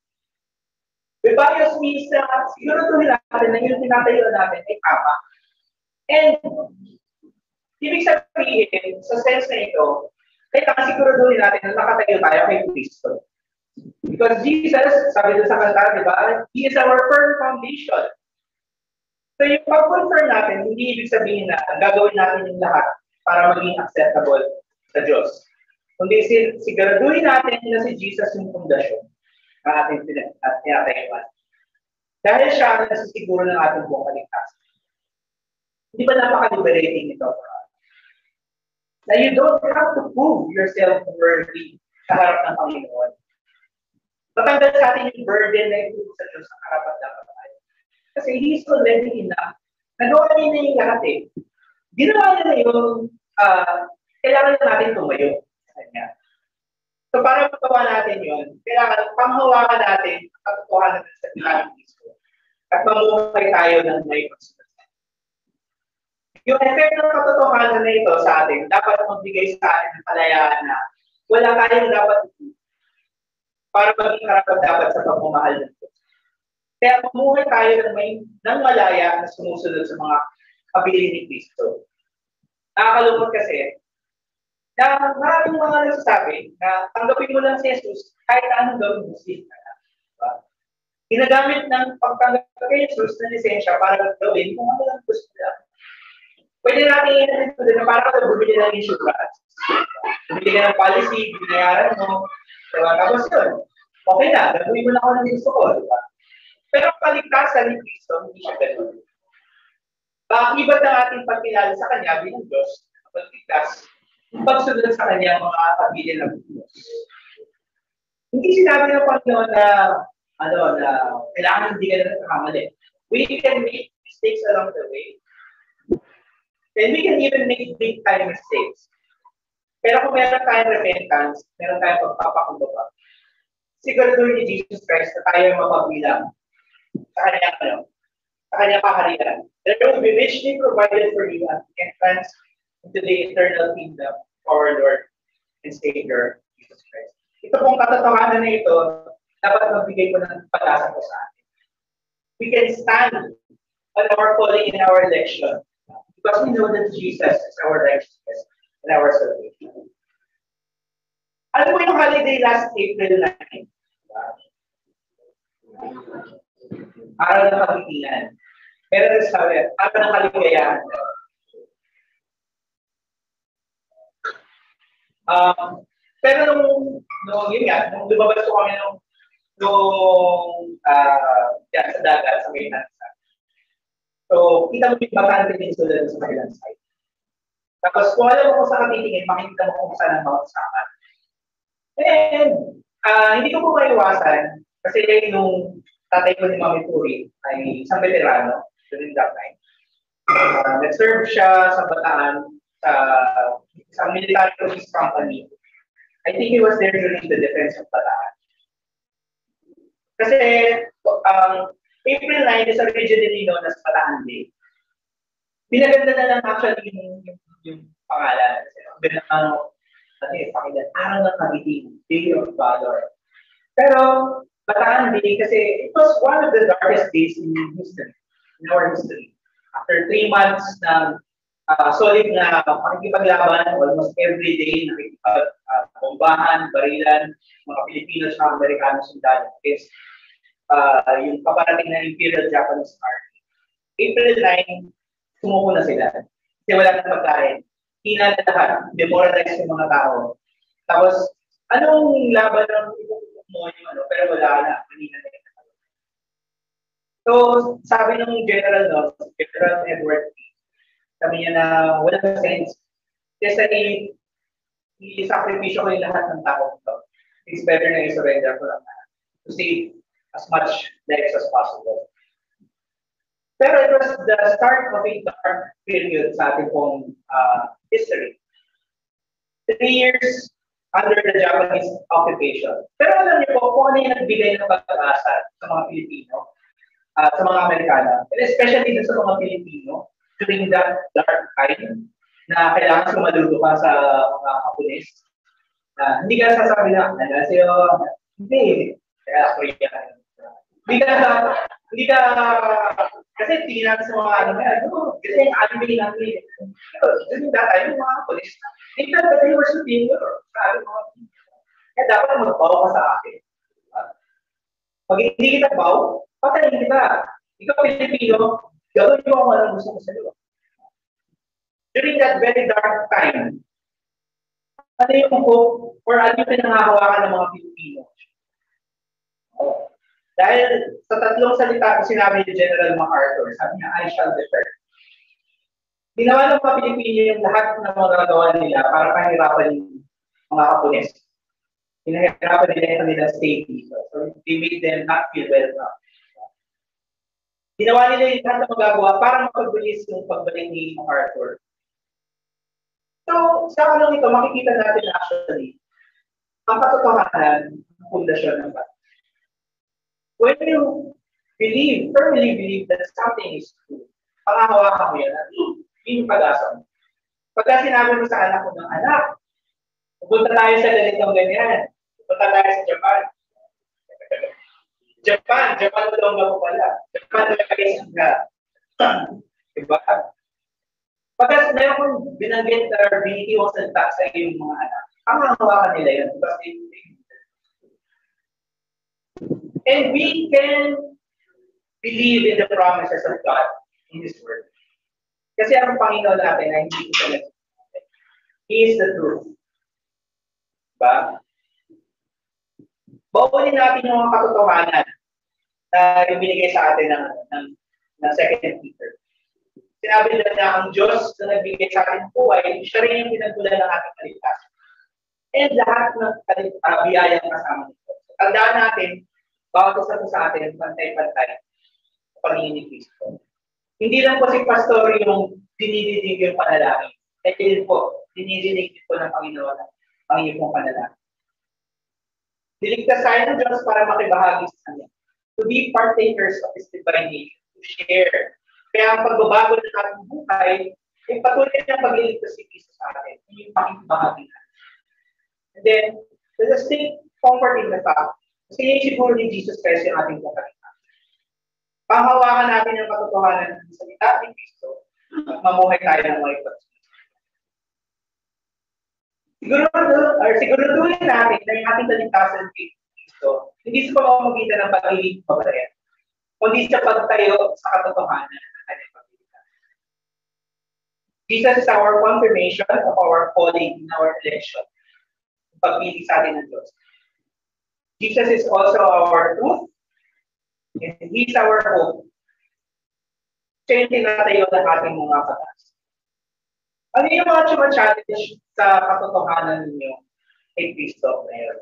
Speaker 1: Rebellious means na siguraduhin natin na yung tinatayuan natin ay tama. And, ibig sabihin, sa sense na ito, kailangan siguraduhin natin na nakatayo tayo kay Cristo. Because Jesus, sabi doon sa kanta, di ba? He is our firm foundation. So yung pag-confirm natin, hindi ibig sabihin na gagawin natin yung lahat para maging acceptable sa Diyos. Kundi siguraduhin natin na si Jesus yung pundasyon ng ating tinatayuan. Dahil siya ang nasisiguro ng ating buong kaligtasan. Hindi ba napaka-liberating ito for us? Na you don't have to prove yourself worthy sa harap ng Panginoon. matanggal sa atin yung burden na ito sa Diyos sa karapat-dapat tayo. Kasi He is already enough. Nagawa niya na yung lahat eh. Ginawa niya na yung kailangan natin tumayo sa Kanya. So para magawa natin yun, kailangan panghawakan natin ang katotohanan ng salita ng Kristo at mamuhay tayo ng may pagsunod. Yung effect ng katotohanan na ito sa atin, dapat magbigay sa atin ng kalayaan na wala tayong dapat para maging karapat-dapat sa pagmamahal ng Diyos. Kaya mamuhay tayo ng malaya na sumusunod sa mga kabilin ni Kristo. Nakakalungkot kasi, na maraming mga nagsasabi na tanggapin mo lang si Jesus kahit anong gawin mo siya. Diba? Ginagamit ng pagtanggap kay Jesus na lisensya para gawin kung ano lang gusto nila. Pwede natin i-inanit ko din na para ka bumili ng insurance. Bumili ka ng policy, binayaran mo. Diba? Tapos yun, okay na, gagawin mo na ako ng gusto ko. Diba? Pero paligtasan ni Kristo, hindi siya gano'n. Iba't ang ating pagkilala sa Kanya bilang Diyos, pagligtas, pagsunod sa Kanya mga kabilin ng Diyos. Hindi sinabi ng Panginoon na kailangan hindi ka na nakakamali. We can make mistakes along the way. And we can even make big time mistakes. Pero kung meron tayong repentance, meron tayong pagpapakumbaba, siguraduhin ni Jesus Christ na tayo mapabilang sa kanyang kaharian. There will be richly provided for you an entrance into the eternal kingdom of our Lord and Savior, Jesus Christ. Ito pong katotohanan na ito, dapat magbigay ko ng pag-asa ko sa atin. We can stand on our calling in our election because we know that Jesus is our righteousness and our salvation. Alam mo yung holiday last April 9? Araw ng Pagkikilan. Pero sabi, araw ng kaligayahan. Pero nung yun nga, nung lumabas ko kami sa dagat, sa may lansa. So, kita mo yung bakante din sila sa may lansa. Tapos, kung alam mo kung saan titingin, makikita mo kung saan ang mga usapan. And, hindi ko po maiwasan, kasi nung tatay ko ni Mami Puri ay isang veterano during that time. Nag-serve siya sa Bataan sa isang military police company. I think he was there during the defense of Bataan. Kasi April 9 is originally known as Bataan Day. Pinaganda na lang actually yung pangalan. Pakilan, araw ng Kagiting, Day of Valor. Pero Bataan Day kasi it was one of the darkest days in history, in our history. After 3 months ng solid na pakikipaglaban, almost every day, bombahan, barilan, mga Pilipino sa Amerikano sundalo against yung paparating na Imperial Japanese Army. April 9, sumuko na sila. Kasi wala nang pagkain. Hina na lahat, demoralize yung mga tao. Tapos, anong laban ng mo yung pero wala na. Kanina na yun. So, sabi ng General Edward P. Sabi niya na walang sense. Kasi i-sakripisyo ko yung lahat ng tao ito. It's better na i-surrender ko lang to save as much lives as possible. Pero it was the start of a dark period sa ating pong history. 3 years under the Japanese occupation. Pero alam niyo po, kung ano yung nagbigay ng pag-asa sa mga Pilipino, sa mga Amerikano, and especially sa mga Pilipino, during that dark time, na kailangan sumaludo ka sa mga Hapones, hindi ka sasabi na, hindi, kaya Korean. Hindi ka, kasi tingin natin sa mga kasi yung anime natin, during that time, yung mga Hapones, hindi ka they were superior. Kaya dapat mag-bow ka sa akin. Pag hindi kita bow, patayin kita. Ikaw Pilipino, gawin mo ako ang gusto ko sa iyo. During that very dark time, ano yung hope or ano yung pinangahawakan ng mga Pilipino? Dahil sa tatlong salita ko sinabi ni General MacArthur, sabi niya, I shall defend. Ginawa ng mga Pilipino yung lahat ng mga gagawa nila para kahirapan yung mga Hapones. Pinahirapan nila yung kanilang stay dito. So, they made them not feel welcome. Ginawa nila yung lahat na magagawa para mapagbilis yung pagbalik ni MacArthur. So, sa kanong ito, makikita natin actually, ang katotohanan, ang pundasyon ng Bible. When you believe, firmly believe that something is true, pangahawakan mo yan, at yun yung pag-asa mo. Pagka sinabi mo sa anak mo ng anak, pupunta tayo sa ganitong ganyan, pupunta tayo sa Japan. Japan mo daw mo pala. Japan mo kayo nga. Diba? Pagka meron kong binanggit na binitiwang salita sa iyong mga anak, pangahawakan nila yun. And we can believe in the promises of God in His Word. Kasi ang Panginoon natin ay hindi ko talaga. He is the truth. Diba? Bawalin natin yung mga katotohanan na ibinigay sa atin ng 2 Peter. Sinabi nila na ang Diyos na nagbigay sa atin buhay, siya rin yung pinagmula ng ating kaligtasan. And lahat ng biyayang kasama nito. Tandaan natin, bawat isa po sa atin, pantay-pantay sa paningin ni Kristo. Hindi lang po si Pastor yung dinidinig yung panalangin. Eh din po, dinidinig po ng Panginoon ang iyong panalangin. Niligtas tayo ng Diyos para makibahagi sa Kanya. To be partakers of His divine nature. To share. Kaya ang pagbabago ng ating buhay, ay patuloy ng pagliligtas si Kristo sa atin. Yung pakikibahagi natin. And then, let us take comfort in the fact, kasi yung siguro ni Jesus Christ yung ating kapalitan. Panghawakan natin ang katotohanan ng salita ni Kristo at mamuhay tayo ng may pagsunod. Siguraduhin natin na yung ating kaligtasan kay Kristo, hindi sa pamamagitan ng pag-ibig pabalayan, kundi sa pagtayo sa katotohanan ng kanyang pagligtas. Jesus is our confirmation of our calling in our election. Pagpili sa atin ng Diyos. Jesus is also our truth, and He is our hope. Siya yung tinatayo ng ating mga patas. Ano yung mga challenge sa katotohanan ninyo kay Kristo ngayon?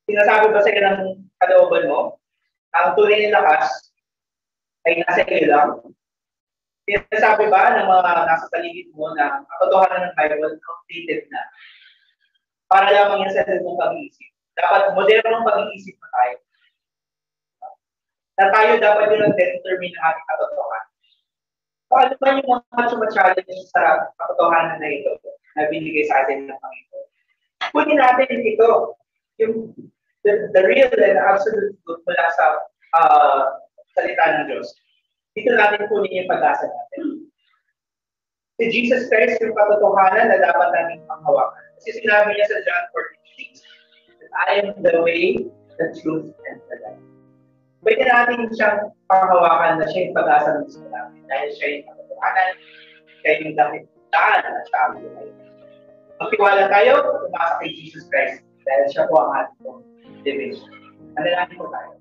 Speaker 1: Sinasabi ba sa iyo ng kalooban mo, ang tunay na lakas ay nasa iyo lang? Sinasabi ba ng mga nasa paligid mo na katotohanan ng Bible outdated na? Para lamang yan sa mong pag-iisip. Dapat modernong pag-iisip na tayo. Na tayo dapat yung nag-determine ng ating katotohanan. So, ano ba yung mga challenge sa katotohanan na ito na binigay sa atin ng Panginoon? Kunin natin ito, yung the real and absolute truth mula sa salita ng Diyos. Dito natin kunin yung pag-asa natin. Si Jesus Christ yung katotohanan na dapat natin panghawakan. Kasi sinabi niya sa John 14:6 that I am the way, the truth, and the life. Pwede natin siyang panghawakan na siya yung pag-asa ng gusto namin. Dahil siya yung katotohanan, siya yung dahilan na siya ang buhay. Magtiwala tayo, tumasa kay Jesus Christ dahil siya po ang ating division. Manalangin po tayo.